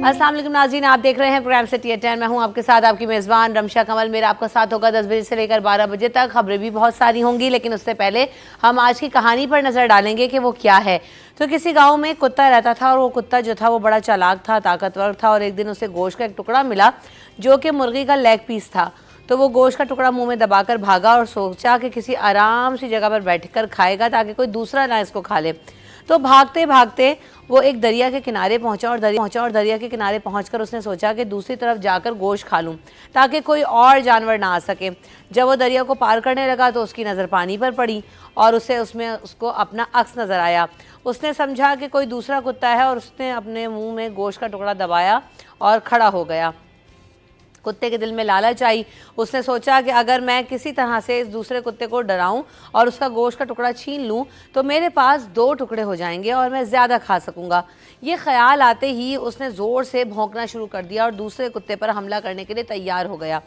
अस्सलाम वालेकुम नाज़रीन, आप देख रहे हैं प्रोग्राम सिटी एट 10। मैं हूं आपके साथ आपकी मेज़बान रमशा कमल। मेरा आपका साथ होगा 10 बजे से लेकर 12 बजे तक। खबरें भी बहुत सारी होंगी, लेकिन उससे पहले हम आज की कहानी पर नज़र डालेंगे कि वो क्या है। तो किसी गाँव में एक कुत्ता रहता था और वो कुत्ता जो था वो बड़ा चालाक था, ताकतवर था। और एक दिन उसे गोश्त का एक टुकड़ा मिला जो कि मुर्गी का लेग पीस था। तो वो गोश्त का टुकड़ा मुंह में दबाकर भागा और सोचा कि किसी आराम सी जगह पर बैठकर खाएगा ताकि कोई दूसरा ना इसको खा ले। तो भागते भागते वो एक दरिया के किनारे पहुंचा और दरिया के किनारे पहुंचकर उसने सोचा कि दूसरी तरफ जाकर गोश्त खा लूं ताकि कोई और जानवर ना आ सके। जब वो दरिया को पार करने लगा तो उसकी नज़र पानी पर पड़ी और उसको अपना अक्स नज़र आया। उसने समझा कि कोई दूसरा कुत्ता है और उसने अपने मुंह में गोश्त का टुकड़ा दबाया और खड़ा हो गया। कुत्ते के दिल में लालच आई। उसने सोचा कि अगर मैं किसी तरह से इस दूसरे कुत्ते को डराऊं और उसका गोश्त का टुकड़ा छीन लूं तो मेरे पास 2 टुकड़े हो जाएंगे और मैं ज़्यादा खा सकूंगा। ये ख्याल आते ही उसने ज़ोर से भौंकना शुरू कर दिया और दूसरे कुत्ते पर हमला करने के लिए तैयार हो गया।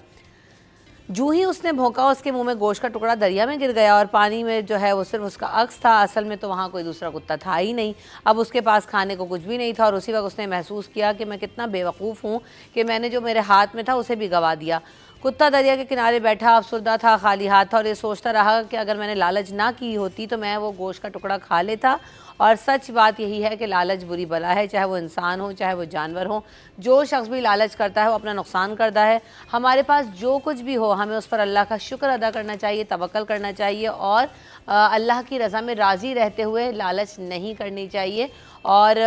जूं ही उसने भौंका उसके मुंह में गोश्त का टुकड़ा दरिया में गिर गया और पानी में जो है वो सिर्फ उसका अक्स था। असल में तो वहाँ कोई दूसरा कुत्ता था ही नहीं। अब उसके पास खाने को कुछ भी नहीं था और उसी वक्त उसने महसूस किया कि मैं कितना बेवकूफ़ हूँ कि मैंने जो मेरे हाथ में था उसे भी गंवा दिया। कुत्ता दरिया के किनारे बैठा अफसुर्दा था, खाली हाथ था और ये सोचता रहा कि अगर मैंने लालच ना की होती तो मैं वो गोश्त का टुकड़ा खा लेता। और सच बात यही है कि लालच बुरी बला है, चाहे वो इंसान हो चाहे वो जानवर हो। जो शख्स भी लालच करता है वो अपना नुकसान करता है। हमारे पास जो कुछ भी हो हमें उस पर अल्लाह का शुक्र अदा करना चाहिए, तवक्कल करना चाहिए और अल्लाह की रज़ा में राज़ी रहते हुए लालच नहीं करनी चाहिए और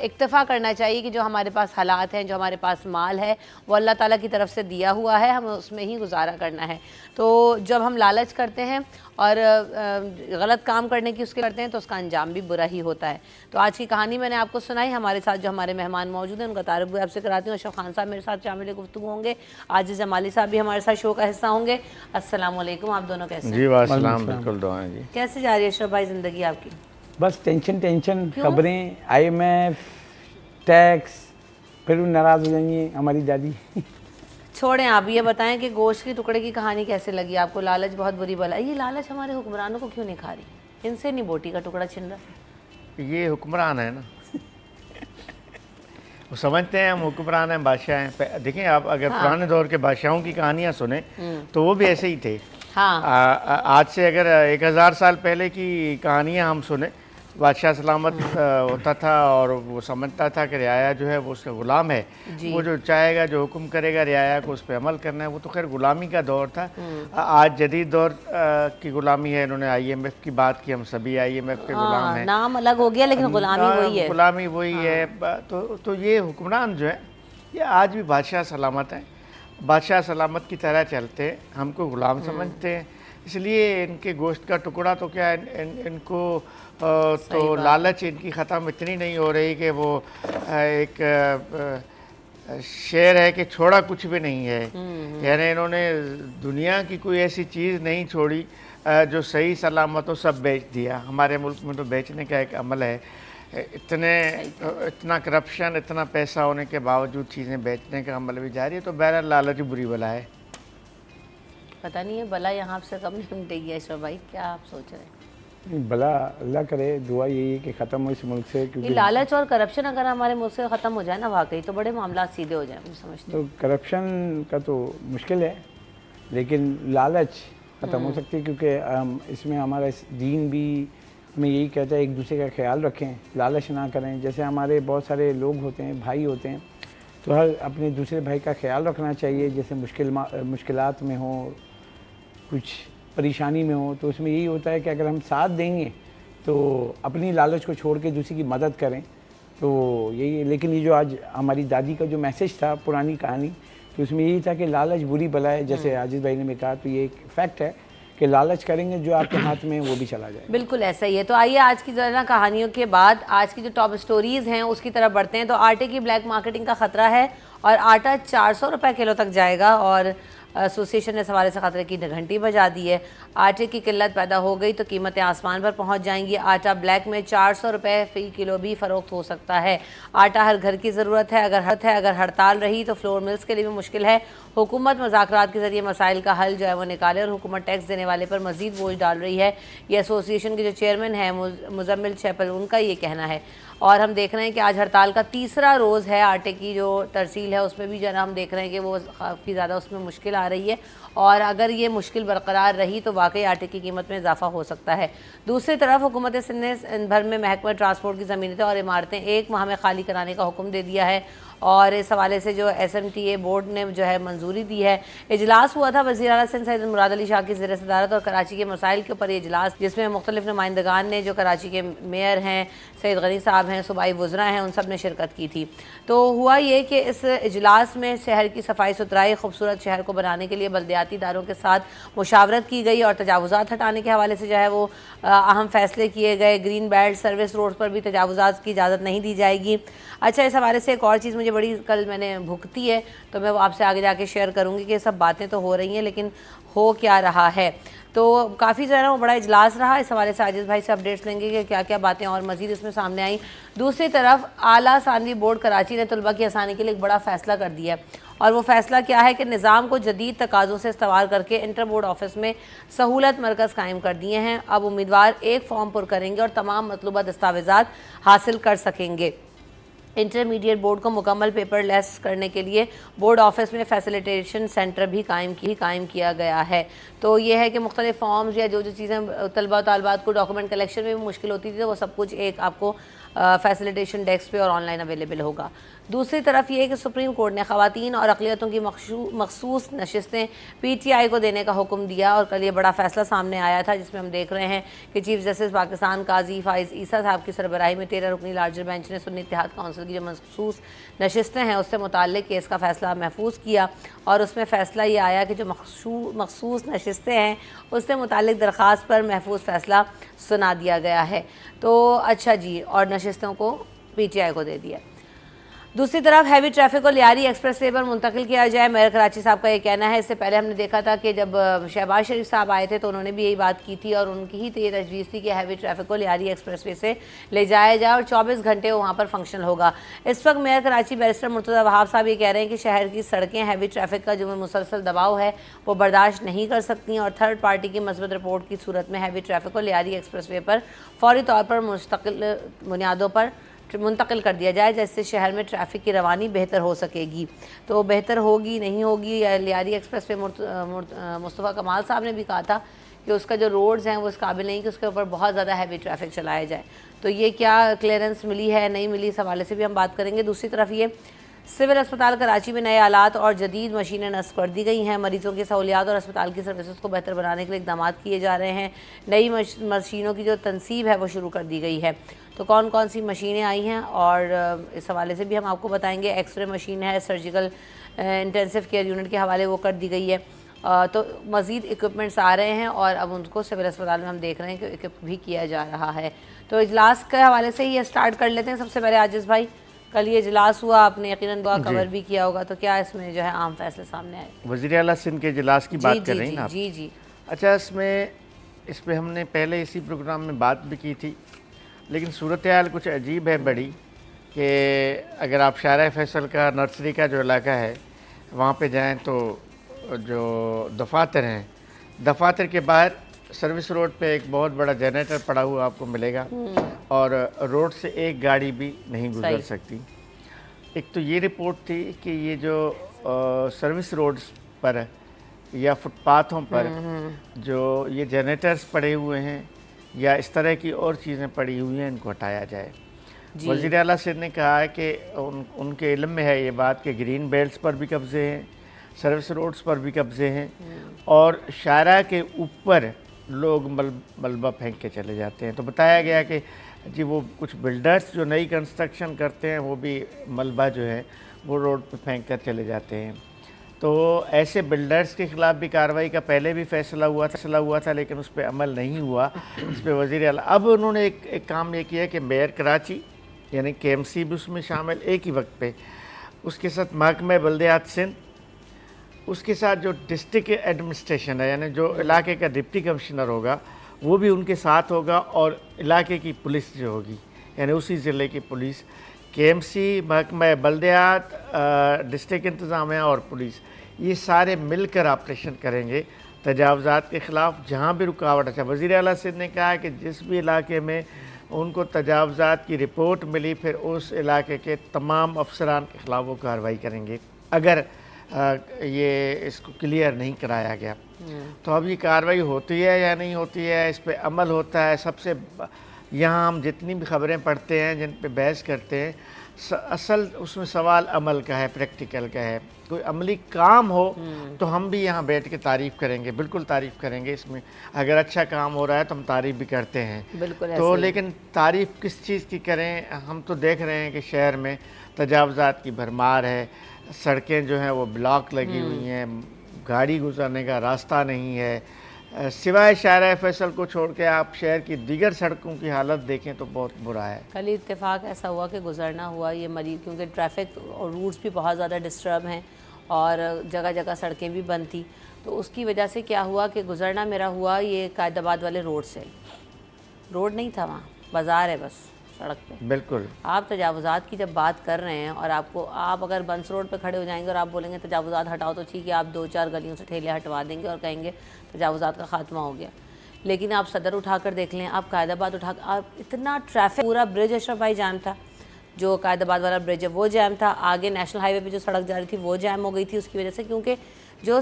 इक्तफ़ा करना चाहिए कि जो हमारे पास हालात हैं, जो हमारे पास माल है वो अल्लाह ताला की तरफ से दिया हुआ है, हमें उसमें ही गुजारा करना है। तो जब हम लालच करते हैं और गलत काम करने की उसके करते हैं तो उसका अंजाम भी बुरा ही होता है। तो आज की कहानी मैंने आपको सुनाई। हमारे साथ जो हमारे मेहमान मौजूद हैं उनका तारुफ भी आपसे कराती हूँ। अशरफ खान साहब मेरे साथ शामिल गुफ्तगू होंगे, आजिज़ जमाली साहब भी हमारे साथ शो का हिस्सा होंगे। अस्सलाम वालेकुम, आप दोनों कैसे हैं? जी वास्सलाम, बिल्कुल दुआएं जी। कैसे जा रही है अशरफ भाई ज़िंदगी आपकी? बस टेंशन खबरें, IMF, टैक्स, फिर नाराज़ हो जाएंगी हमारी दादी। छोड़ें, आप ये बताएं कि गोश्त के टुकड़े की कहानी कैसे लगी आपको? लालच बहुत बुरी बला। ये लालच हमारे हुक्मरानों को क्यों नहीं खा रही? इनसे नहीं बोटी का टुकड़ा छिन रहा। ये हुक्मरान है ना, वो समझते हैं हम हुक्मरान हैं, बादशाह हैं। देखें आप अगर पुराने दौर के बादशाहों की कहानियाँ सुने तो वो भी ऐसे ही थे। हाँ। आज से अगर 1000 साल पहले की कहानियाँ हम सुने, बादशाह सलामत होता था और वो समझता था कि रियाया जो है वो उसका ग़ुलाम है। वो जो चाहेगा, जो हुक्म करेगा रियाया को उस पर अमल करना है। वो तो खैर ग़ुलामी का दौर था। आज जदीद दौर की ग़ुलामी है। इन्होंने IMF की बात की, हम सभी IMF के ग़ुलाम हैं। नाम अलग हो गया लेकिन ग़ुलामी वही है। ग़ुलामी वही है। तो ये हुक्मरान जो है ये आज भी बादशाह सलामत हैं, बादशाह सलामत की तरह चलते हैं, हमको ग़ुलाम समझते हैं। इसलिए इनके गोश्त का टुकड़ा तो क्या इनको तो लालच इनकी ख़त्म इतनी नहीं हो रही कि वो एक शेर है कि छोड़ा कुछ भी नहीं है। यानी इन्होंने दुनिया की कोई ऐसी चीज़ नहीं छोड़ी जो सही सलामत हो, सब बेच दिया। हमारे मुल्क में तो बेचने का एक अमल है। इतना करप्शन, इतना पैसा होने के बावजूद चीज़ें बेचने का अमल भी जारी है। तो बहरहाल लालच बुरी बला है। पता नहीं है बला यहाँ से कब निपटेगी अशरफ भाई, क्या आप सोच रहे हैं? भला अल्लाह करे, दुआ यही है कि ख़त्म हो इस मुल्क से। क्योंकि लालच और करप्शन अगर हमारे मुल्क से ख़त्म हो जाए ना वाकई तो बड़े मामला सीधे हो जाए, मैं समझती हूँ। तो करप्शन का तो मुश्किल है लेकिन लालच ख़त्म हो सकती है क्योंकि इसमें हमारा दीन भी हमें यही कहता है एक दूसरे का ख्याल रखें, लालच ना करें। जैसे हमारे बहुत सारे लोग होते हैं, भाई होते हैं, तो हर अपने दूसरे भाई का ख्याल रखना चाहिए। जैसे मुश्किलात में हो, कुछ परेशानी में हो, तो उसमें यही होता है कि अगर हम साथ देंगे तो अपनी लालच को छोड़ के दूसरी की मदद करें, तो यही है। लेकिन ये जो आज हमारी दादी का जो मैसेज था पुरानी कहानी, तो उसमें यही था कि लालच बुरी बला है। जैसे आजिज़ भाई ने भी कहा, तो ये एक फैक्ट है कि लालच करेंगे जो आपके हाथ में वो भी चला जाए। बिल्कुल ऐसा ही है। तो आइए आज की ज़रा कहानियों के बाद आज की जो टॉप स्टोरीज़ हैं उसकी तरफ बढ़ते हैं। तो आटे की ब्लैक मार्केटिंग का ख़तरा है और आटा 400 रुपये किलो तक जाएगा और एसोसिएशन ने इस हवाले से ख़तरे की घंटी बजा दी है। आटे की किल्लत पैदा हो गई तो कीमतें आसमान पर पहुंच जाएंगी। आटा ब्लैक में 400 रुपये फ़ी किलो भी फ़रोख्त हो सकता है। आटा हर घर की ज़रूरत है। अगर हड़ताल रही तो फ्लोर मिल्स के लिए भी मुश्किल है। हुकूमत मुज़ाकरात के ज़रिए मसाइल का हल जो है वो निकाले और हुकूमत टैक्स देने वाले पर मज़ीद बोझ डाल रही है। ये एसोसिएशन के जो चेयरमैन हैं मुजम्मिल छैपल, उनका ये कहना है। और हम देख रहे हैं कि आज हड़ताल का तीसरा रोज़ है। आटे की जो तरसील है उसमें भी जो है हम देख रहे हैं कि वो काफ़ी ज़्यादा उसमें मुश्किल आ रही है, और अगर ये मुश्किल बरकरार रही तो वाकई आटे की कीमत में इजाफा हो सकता है। दूसरी तरफ हुकूमत सिंध ने सिंध भर में महकमा ट्रांसपोर्ट की ज़मीनें और इमारतें 1 माह में खाली कराने का हुक्म दे दिया है, और इस हवाले से जो SMTA बोर्ड ने जो है मंजूरी दी है। इजलास हुआ था वज़ीर आला सिंध सैयद मुराद अली शाह की ज़ेर सदारत और कराची के मसाइल के ऊपर ये इजलास, जिसमें मुख्तलिफ नुमाइंदगान ने, जो कराची के मेयर हैं सैयद गनी साहब हैं, सूबाई वज़रा हैं, उन सब ने शिरकत की थी। तो हुआ ये कि इस इजलास में शहर की सफाई सुथराई, खूबसूरत शहर को बनाने के लिए बल्दियाती इदारों के साथ मुशावरत की गई और तजावुज़ात हटाने के हवाले से जो है वो अहम फैसले किए गए। ग्रीन बेल्ट सर्विस रोड पर भी तजावुज़ात की इजाज़त नहीं दी जाएगी। अच्छा, इस हवाले से एक और चीज़ मुझे बड़ी कल मैंने भुगती है, तो मैं वो आपसे आगे जाके शेयर करूँगी कि सब बातें तो हो रही हैं लेकिन हो क्या रहा है। तो काफ़ी जो है ना वो बड़ा इजलास रहा। इस हवाले से आजिज़ भाई से अपडेट्स लेंगे कि क्या क्या बातें और मज़ीद इसमें सामने आई। दूसरी तरफ आला सानवी बोर्ड कराची ने तलबा की आसानी के लिए एक बड़ा फ़ैसला कर दिया है, और वो फ़ैसला क्या है कि निज़ाम को जदीद तकाज़ों से इस्तेमाल करके इंटर बोर्ड ऑफिस में सहूलत मरकज़ कायम कर दिए हैं। अब उम्मीदवार एक फॉर्म पुर करेंगे और तमाम मतलूबा दस्तावेज़ात हासिल कर सकेंगे। इंटरमीडिएट बोर्ड को मुकम्मल पेपरलेस करने के लिए बोर्ड ऑफिस में फैसिलिटेशन सेंटर भी कायम किया गया है। तो ये है कि मुख्तलिफ फॉर्म्स या जो चीज़ें तलबा तालबात को डॉक्यूमेंट कलेक्शन में भी मुश्किल होती थी, तो वो सब कुछ एक आपको फैसिलिटेशन डेस्क पे और ऑनलाइन अवेलेबल होगा। दूसरी तरफ ये है कि सुप्रीम कोर्ट ने ख़वातीन और अक़लियतों की मखसूस नशिस्तें PTI को देने का हुक्म दिया, और कल ये बड़ा फ़ैसला सामने आया था जिसमें हम देख रहे हैं कि चीफ जस्टिस पाकिस्तान काजी फ़ाइज़ ईसा साहब की सरबराही में 13 रुकनी लार्जर बेंच ने सुन्नी इत्तेहाद काउंसिल की जो मखसूस नशिस्तें हैं उससे मुताल्लिक़ केस का फ़ैसला महफूज किया, और उसमें फ़ैसला ये आया कि जो मखसूस नशिस्तें हैं उससे मुताल्लिक़ दरख्वास्त पर महफूज फ़ैसला सुना दिया गया है। तो अच्छा जी, और नशिस्तों को PTI को दे दिया। दूसरी तरफ हैवी ट्रैफिक को लियारी एक्सप्रेस वे पर मुंतकिल किया जाए, मेयर कराची साहब का ये कहना है। इससे पहले हमने देखा था कि जब शहबाज शरीफ साहब आए थे तो उन्होंने भी यही बात की थी, और उनकी ही ये तजवीज़ थी कि हैवी ट्रैफिक को लियारी एक्सप्रेस वे से ले जाया जाए और 24 घंटे वहाँ पर फंक्शनल होगा। इस वक्त मेयर कराची बैरिस्टर मुर्तज़ा वहाब साहब ये कह रहे हैं कि शहर की सड़कें हैवी ट्रैफिक का जो मुसलसल दबाव है वो बर्दाश्त नहीं कर सकती, और थर्ड पार्टी की मस्बत रिपोर्ट की सूरत में हैवी ट्रैफिक को लियारी एक्सप्रेस वे पर फौरी तौर पर मुस्तकिल बुनियादों पर मुंतकिल कर दिया जाए, जिससे शहर में ट्रैफिक की रवानी बेहतर हो सकेगी। तो बेहतर होगी नहीं होगी, लियारी एक्सप्रेस पे मुस्तफ़ा कमाल साहब ने भी कहा था कि उसका जो रोड्स हैं वो इस काबिल नहीं कि उसके ऊपर बहुत ज़्यादा हैवी ट्रैफिक चलाया जाए। तो ये क्या क्लियरेंस मिली है नहीं मिली, इस हवाले से भी हम बात करेंगे। दूसरी तरफ ये सिविल अस्पताल कराची में नए आलात और जदीद मशीनें नस्ब कर दी गई हैं। मरीज़ों की सहूलियात और अस्पताल की सर्विसेज को बेहतर बनाने के लिए इक़दाम किए जा रहे हैं। नई मशीनों की जो तनसीब है वो शुरू कर दी गई है। तो कौन कौन सी मशीनें आई हैं और इस हवाले से भी हम आपको बताएंगे। एक्सरे मशीन है, सर्जिकल इंटेंसिव केयर यूनिट के हवाले वो कर दी गई है। तो मज़ीद इक्विपमेंट्स आ रहे हैं और अब उनको सिविल अस्पताल में हम देख रहे हैं कि इक्विप भी किया जा रहा है। तो इजलास के हवाले से ही स्टार्ट कर लेते हैं। सबसे पहले आजिज़ भाई, कल ये इजलास हुआ, आपने यकीनन दुआ कवर भी किया होगा, तो क्या इसमें जो है आम फैसले सामने आए? वज़ीर आला सिंध के इजलास की बात कर रही हैं आप? जी जी। अच्छा, इस पे हमने पहले इसी प्रोग्राम में बात भी की थी, लेकिन सूरत हाल कुछ अजीब है बड़ी कि अगर आप शारा फैसल का नर्सरी का जो इलाका है वहाँ पे जाएं तो जो दफातर हैं, दफातर के बाहर सर्विस रोड पे एक बहुत बड़ा जनरेटर पड़ा हुआ आपको मिलेगा, और रोड से एक गाड़ी भी नहीं गुजर सकती। एक तो ये रिपोर्ट थी कि ये जो सर्विस रोड्स पर या फुटपाथों पर जो ये जनरेटर्स पड़े हुए हैं या इस तरह की और चीज़ें पड़ी हुई हैं, इनको हटाया जाए। वज़ीर आला सिंध ने कहा है कि उनके इल्म में है ये बात कि ग्रीन बेल्ट्स पर भी कब्ज़े हैं, सर्विस रोड्स पर भी कब्ज़े हैं, और शारा के ऊपर लोग मलबा फेंक के चले जाते हैं। तो बताया गया कि जी वो कुछ बिल्डर्स जो नई कंस्ट्रक्शन करते हैं वो भी मलबा जो है वो रोड पे फेंक कर चले जाते हैं। तो ऐसे बिल्डर्स के ख़िलाफ़ भी कार्रवाई का पहले भी फैसला हुआ था लेकिन उस पर अमल नहीं हुआ। इस पर वज़ीर आला अब उन्होंने एक काम ये किया कि मेयर कराची यानी KMC भी उसमें शामिल एक ही वक्त पे, उसके साथ महकमा बल्दियात सिंध, उसके साथ जो डिस्ट्रिक्ट एडमिनिस्ट्रेशन है यानी जो इलाके का डिप्टी कमिश्नर होगा वो भी उनके साथ होगा, और इलाके की पुलिस जो होगी यानी उसी ज़िले की पुलिस, KMC, महकमा बल्दियात, डिस्ट्रिक्ट इंतज़ामिया और पुलिस, ये सारे मिलकर ऑपरेशन करेंगे तजावज़ात के ख़िलाफ़ जहाँ भी रुकावट। अच्छा, वज़ीर आला सिंध ने कहा कि जिस भी इलाके में उनको तजावज़ात की रिपोर्ट मिली, फिर उस इलाके के तमाम अफसरान के ख़िलाफ़ वो कार्रवाई करेंगे अगर ये इसको क्लियर नहीं कराया गया। तो अब ये कार्रवाई होती है या नहीं होती है, इस पे अमल होता है। सबसे यहाँ हम जितनी भी ख़बरें पढ़ते हैं, जिन पे बहस करते हैं, असल उसमें सवाल अमल का है, प्रैक्टिकल का है। कोई अमली काम हो तो हम भी यहाँ बैठ के तारीफ़ करेंगे, बिल्कुल तारीफ़ करेंगे। इसमें अगर अच्छा काम हो रहा है तो हम तारीफ़ भी करते हैं। बिल्कुल तो लेकिन तारीफ़ किस चीज़ की करें? हम तो देख रहे हैं कि शहर में तजावज़ात की भरमार है, सड़कें जो हैं वो ब्लॉक लगी हुई हैं, गाड़ी गुजरने का रास्ता नहीं है। सिवाय शाहरा फैसल को छोड़ के आप शहर की दीगर सड़कों की हालत देखें तो बहुत बुरा है। कल इत्तेफाक ऐसा हुआ कि गुजरना हुआ ये मरीज, क्योंकि ट्रैफिक और रूट्स भी बहुत ज़्यादा डिस्टर्ब हैं और जगह जगह सड़कें भी बंद थी, तो उसकी वजह से क्या हुआ कि गुजरना मेरा हुआ ये कायदाबाद वाले रोड से। रोड नहीं था वहाँ, बाज़ार है बस सड़क पे। बिल्कुल। आप तजावुज़ात की जब बात कर रहे हैं और आप अगर बंस रोड पे खड़े हो जाएंगे और आप बोलेंगे तजावुज़ात हटाओ, तो ठीक है, आप 2-4 गलियों से ठेले हटवा देंगे और कहेंगे तजावुज़ात का खात्मा हो गया। लेकिन आप सदर उठाकर देख लें, आप कायदाबाद उठा, आप इतना ट्रैफिक, पूरा ब्रिज अशरफ भाई जाम था, जो कायदाबाद वाला ब्रिज है वो जैम था। आगे नेशनल हाईवे पे जो सड़क जा रही थी वो जैम हो गई थी उसकी वजह से, क्योंकि जो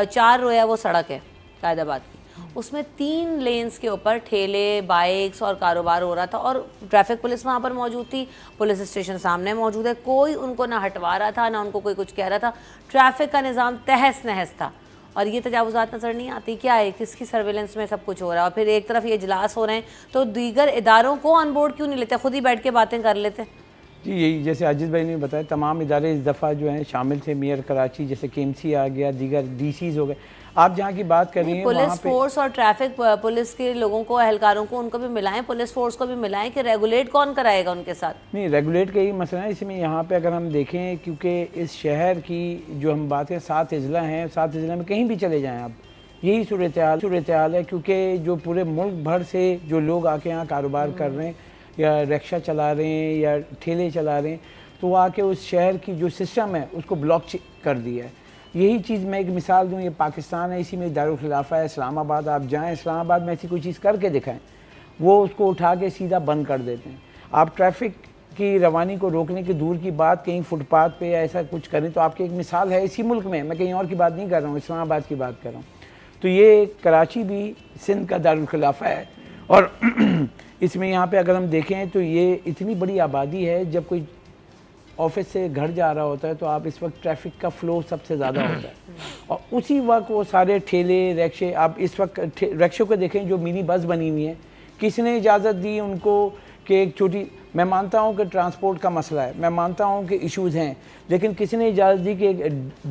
4 रोया वो सड़क है कायदाबाद की, उसमें 3 लेन्स के ऊपर ठेले, बाइक्स और कारोबार हो रहा था और ट्रैफिक पुलिस वहाँ पर मौजूद थी, पुलिस स्टेशन सामने मौजूद है, कोई उनको ना हटवा रहा था ना उनको कोई कुछ कह रहा था। ट्रैफिक का निज़ाम तहस नहस था और ये तजावुज़ात नज़र नहीं आती। क्या है, किसकी सर्वेलेंस में सब कुछ हो रहा है? और फिर एक तरफ ये इजलास हो रहे हैं तो दीगर इदारों को ऑन बोर्ड क्यों नहीं लेते, खुद ही बैठ के बातें कर लेते? जी यही, जैसे अजीत भाई ने बताया, तमाम इदारे इस दफ़ा जो हैं शामिल थे। मेयर कराची, जैसे KMC आ गया, दीगर DCs हो गए। आप जहाँ की बात कर रही हैं, पुलिस फोर्स और ट्रैफिक पुलिस के लोगों को, एहलकारों को, उनको भी मिलाएं, पुलिस फोर्स को भी मिलाएं कि रेगुलेट कौन कराएगा उनके साथ? नहीं, रेगुलेट का ही मसला है इसमें। यहाँ पे अगर हम देखें, क्योंकि इस शहर की जो हम बात करें, 7 अजला हैं, 7 अजला में कहीं भी चले जाएँ आप, यही सूरत हाल है। क्योंकि जो पूरे मुल्क भर से जो लोग आके यहाँ कारोबार कर रहे हैं या रिक्शा चला रहे हैं या ठेले चला रहे हैं, तो वो आके उस शहर की जो सिस्टम है उसको ब्लॉक कर दिया है। यही चीज़ मैं एक मिसाल दूँ, ये पाकिस्तान है, इसी में दारुल खिलाफा है। इस्लामाबाद आप जाएं, इस्लामाबाद में ऐसी कोई चीज़ करके दिखाएं, वो उसको उठा के सीधा बंद कर देते हैं। आप ट्रैफिक की रवानी को रोकने की दूर की बात, कहीं फुटपाथ पे या ऐसा कुछ करें, तो आपकी एक मिसाल है इसी मुल्क में। मैं कहीं और की बात नहीं कर रहा हूँ, इस्लामाबाद की बात कर रहा हूँ। तो ये कराची भी सिंध का दारुल खिलाफा है और इसमें यहाँ पे अगर हम देखें तो ये इतनी बड़ी आबादी है, जब कोई ऑफिस से घर जा रहा होता है तो आप इस वक्त ट्रैफिक का फ़्लो सबसे ज़्यादा होता है और उसी वक्त वो सारे ठेले, रिक्शे, आप इस वक्त रिक्शों को देखें जो मिनी बस बनी हुई है, किसने इजाज़त दी उनको कि एक छोटी, मैं मानता हूँ कि ट्रांसपोर्ट का मसला है, मैं मानता हूँ कि इश्यूज़ हैं, लेकिन किसी ने इजाज़त दी कि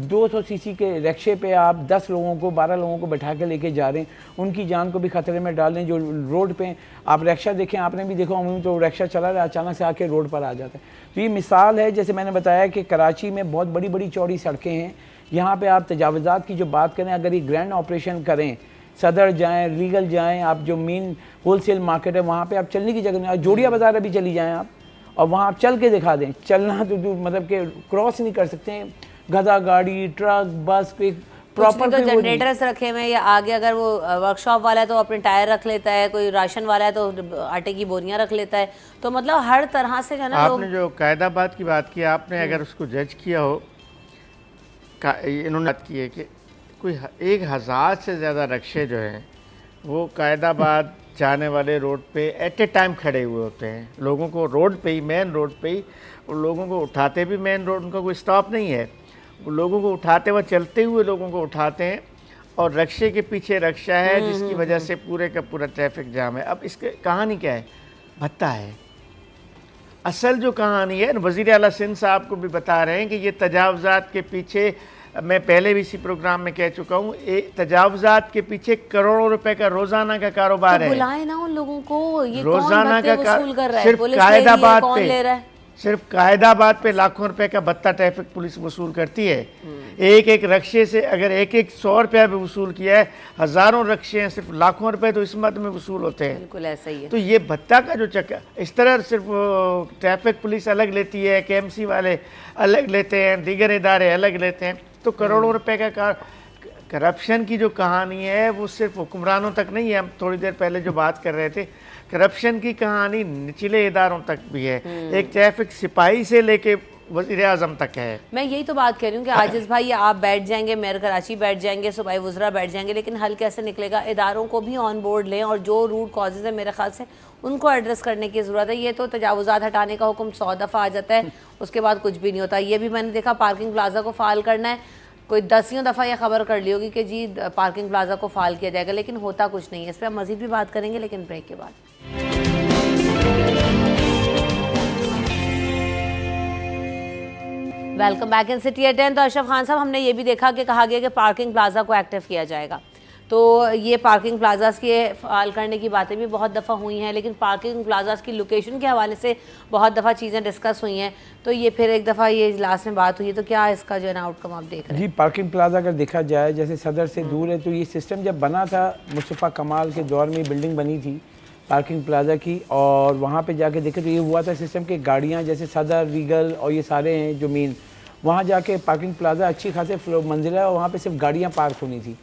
200 सीसी के रिक्शे पे आप 10 लोगों को, 12 लोगों को बैठा के लेके जा रहे हैं, उनकी जान को भी ख़तरे में डाल रहे हैं। जो रोड पे आप रिक्शा देखें, आपने भी देखा होंगे, तो रिक्शा चला रहा है, अचानक से आके रोड पर आ जाता है। तो ये मिसाल है, जैसे मैंने बताया कि कराची में बहुत बड़ी बड़ी चौड़ी सड़कें हैं। यहाँ पर आप तजावुज़ात की जो बात करें, अगर ये ग्रैंड ऑपरेशन करें, सदर जाएं, रीगल जाएं, आप जो मेन होलसेल मार्केट है वहाँ पे आप चलने की जगह नहीं, जोड़िया बाज़ार अभी चली जाएं आप, और वहाँ आप चल के दिखा दें। चलना तो जो मतलब कि क्रॉस नहीं कर सकते हैं, गधा गाड़ी, ट्रक, बस, एक प्रॉपर तो जनरेटर्स रखे हुए हैं, या आगे अगर वो वर्कशॉप वाला है तो अपने टायर रख लेता है, कोई राशन वाला है तो आटे की बोरियां रख लेता है। तो मतलब हर तरह से जो ना, आपने जो कायदाबाद की बात की, आपने अगर उसको जज किया हो, इन्होंने बात की है कि कोई 1000 से ज़्यादा रिक्शे जो हैं वो कायदाबाद जाने वाले रोड पे एट ए टाइम खड़े हुए होते हैं। लोगों को रोड पे ही, मेन रोड पे ही, और लोगों को उठाते भी मेन रोड, उनका कोई स्टॉप नहीं है, वो लोगों को उठाते हुए, चलते हुए लोगों को उठाते हैं, और रिक्शे के पीछे रिक्शा है जिसकी वजह से पूरे का पूरा ट्रैफिक जाम है। अब इसके कहानी क्या है? भत्ता है। असल जो कहानी है, वज़ीर आला सिंध साहब को भी बता रहे हैं कि ये तजावुज़ात के पीछे, मैं पहले भी इसी प्रोग्राम में कह चुका हूँ, तजावुज़ात के पीछे करोड़ों रुपए का रोज़ाना का कारोबार है। बुलाए ना उन लोगों को, ये रोज़ाना का वसूल कर रहा है? सिर्फ कायदाबाद कौन ले रहा है? सिर्फ कायदाबाद पे लाखों रुपए का भत्ता ट्रैफिक पुलिस वसूल करती है। एक एक रक्शे से अगर एक 100 रुपया भी वसूल किया है, हज़ारों रक्शे हैं, सिर्फ लाखों रुपए तो इस मद में वसूल होते हैं। बिल्कुल ऐसा ही है। तो ये भत्ता का जो चक्कर, इस तरह सिर्फ ट्रैफिक पुलिस अलग लेती है, KMC वाले अलग लेते हैं, दीगर इदारे अलग लेते हैं, तो करोड़ों रुपए का करप्शन की जो कहानी है वो सिर्फ हुक्मरानों तक नहीं है, हम थोड़ी देर पहले जो बात कर रहे थे, करप्शन की कहानी निचले इदारों तक भी है, एक ट्रैफिक सिपाही से लेके वज़ीर आज़म तक है। मैं यही तो बात कर रही हूँ कि आजिज़ भाई आप बैठ जाएंगे, मेयर कराची बैठ जाएंगे, सूबाई वज़रा बैठ जाएंगे, लेकिन हल कैसे निकलेगा? इदारों को भी ऑन बोर्ड लें और जो रूट कॉजेज़ है मेरे ख्याल से उनको एड्रेस करने की ज़रूरत है। ये तो तजावुज़ात हटाने का हुक्म 100 दफ़ा आ जाता है, उसके बाद कुछ भी नहीं होता। ये भी मैंने देखा पार्किंग प्लाजा को फ़ाल करना है, कोई 10 दफ़ा यह खबर कर ली होगी कि जी पार्किंग प्लाजा को फ़ाल किया जाएगा, लेकिन होता कुछ नहीं है। इस पर हम मज़ीद भी बात करेंगे, लेकिन ब्रेक के बाद। Welcome back in city at 10। तो अशरफ खान साहब, हमने ये भी देखा कि कहा गया कि पार्किंग प्लाजा को एक्टिव किया जाएगा, तो ये पार्किंग प्लाजास के फ़ाल करने की बातें भी बहुत दफ़ा हुई हैं, लेकिन पार्किंग प्लाजास की लोकेशन के हवाले से बहुत दफ़ा चीज़ें डिस्कस हुई हैं, तो ये फिर एक दफ़ा ये इजलास में बात हुई है, तो क्या इसका जो है ना आउटकम आप देख रहे हैं? जी, पार्किंग प्लाजा अगर देखा जाए जैसे सदर से दूर है, तो ये सिस्टम जब बना था मुस्तफ़ा कमाल के दौर में बिल्डिंग बनी थी पार्किंग प्लाजा की, और वहाँ पे जाके देखे तो ये हुआ था सिस्टम कि गाड़ियाँ जैसे सदर, रीगल और ये सारे हैं जो मेन, वहाँ जाके पार्किंग प्लाजा अच्छी खासे मंजिला है और वहाँ पे सिर्फ गाड़ियाँ पार्क होनी थी।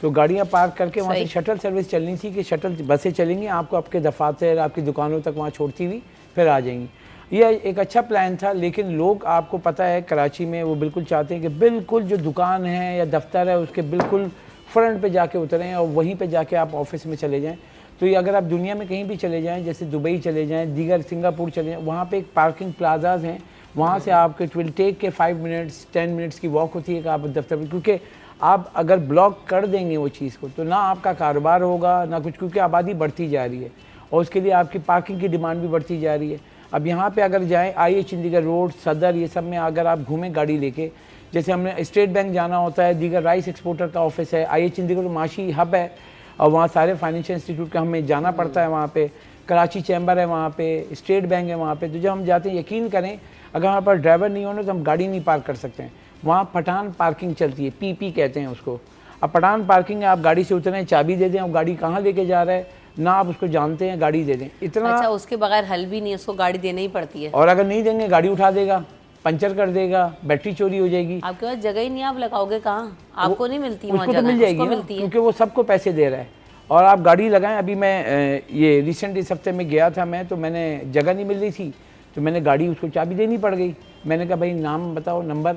तो गाड़ियाँ पार्क करके वहाँ से शटल सर्विस चलनी थी कि शटल बसें चलेंगी, आपको आपके दफातर, आपकी दुकानों तक वहाँ छोड़ती हुई फिर आ जाएंगी। ये एक अच्छा प्लान था, लेकिन लोग आपको पता है कराची में वो बिल्कुल चाहते हैं कि बिल्कुल जो दुकान है या दफ्तर है उसके बिल्कुल फ्रंट पे जाके उतरें और वहीं पे जाके आप ऑफिस में चले जाएं। तो ये अगर आप दुनिया में कहीं भी चले जाएं, जैसे दुबई चले जाएं, दीगर सिंगापुर चले जाएं, वहाँ पे एक पार्किंग प्लाजाज हैं, वहाँ से आपके इट विल टेक के 5 मिनट्स 10 मिनट्स की वॉक होती है कि आप दफ्तर में, क्योंकि आप अगर ब्लॉक कर देंगे वो चीज़ को तो ना आपका कारोबार होगा ना कुछ, क्योंकि आबादी बढ़ती जा रही है और उसके लिए आपकी पार्किंग की डिमांड भी बढ़ती जा रही है। अब यहाँ पे अगर जाएँ आइए चंडीगढ़ रोड, सदर, ये सब में अगर आप घूमें गाड़ी लेके, जैसे हमने स्टेट बैंक जाना होता है, दीगर राइस एक्सपोर्टर का ऑफिस है, आइए चंडीगढ़ माशी हब है और वहाँ सारे फाइनेंशियल इंस्टीट्यूट का हमें जाना पड़ता है, वहाँ पे कराची चैम्बर है, वहाँ पे स्टेट बैंक है वहाँ पे। तो जब हम जाते हैं, यकीन करें अगर हमारे पास ड्राइवर नहीं होना तो हम गाड़ी नहीं पार्क कर सकते हैं। वहाँ पठान पार्किंग चलती है, पीपी कहते हैं उसको। अब पठान पार्किंग है, आप गाड़ी से उतरें, चाबी दे दें, और गाड़ी कहाँ लेके जा रहा है ना आप उसको जानते हैं, गाड़ी दे दें, इतना। अच्छा, उसके बगैर हल भी नहीं, उसको गाड़ी देना ही पड़ती है, और अगर नहीं देंगे गाड़ी उठा देगा, पंचर कर देगा, बैटरी चोरी हो जाएगी। आपके पास जगह ही नहीं, आप लगाओगे कहाँ? आपको नहीं मिलती, उसको तो मिल जाएगी ना, क्योंकि वो सबको पैसे दे रहा है और आप गाड़ी लगाएं। अभी मैं ये रिसेंट इस हफ्ते में गया था मैं, तो मैंने जगह नहीं मिल रही थी तो मैंने गाड़ी उसको चाबी देनी पड़ गई। मैंने कहा भाई नाम बताओ, नंबर,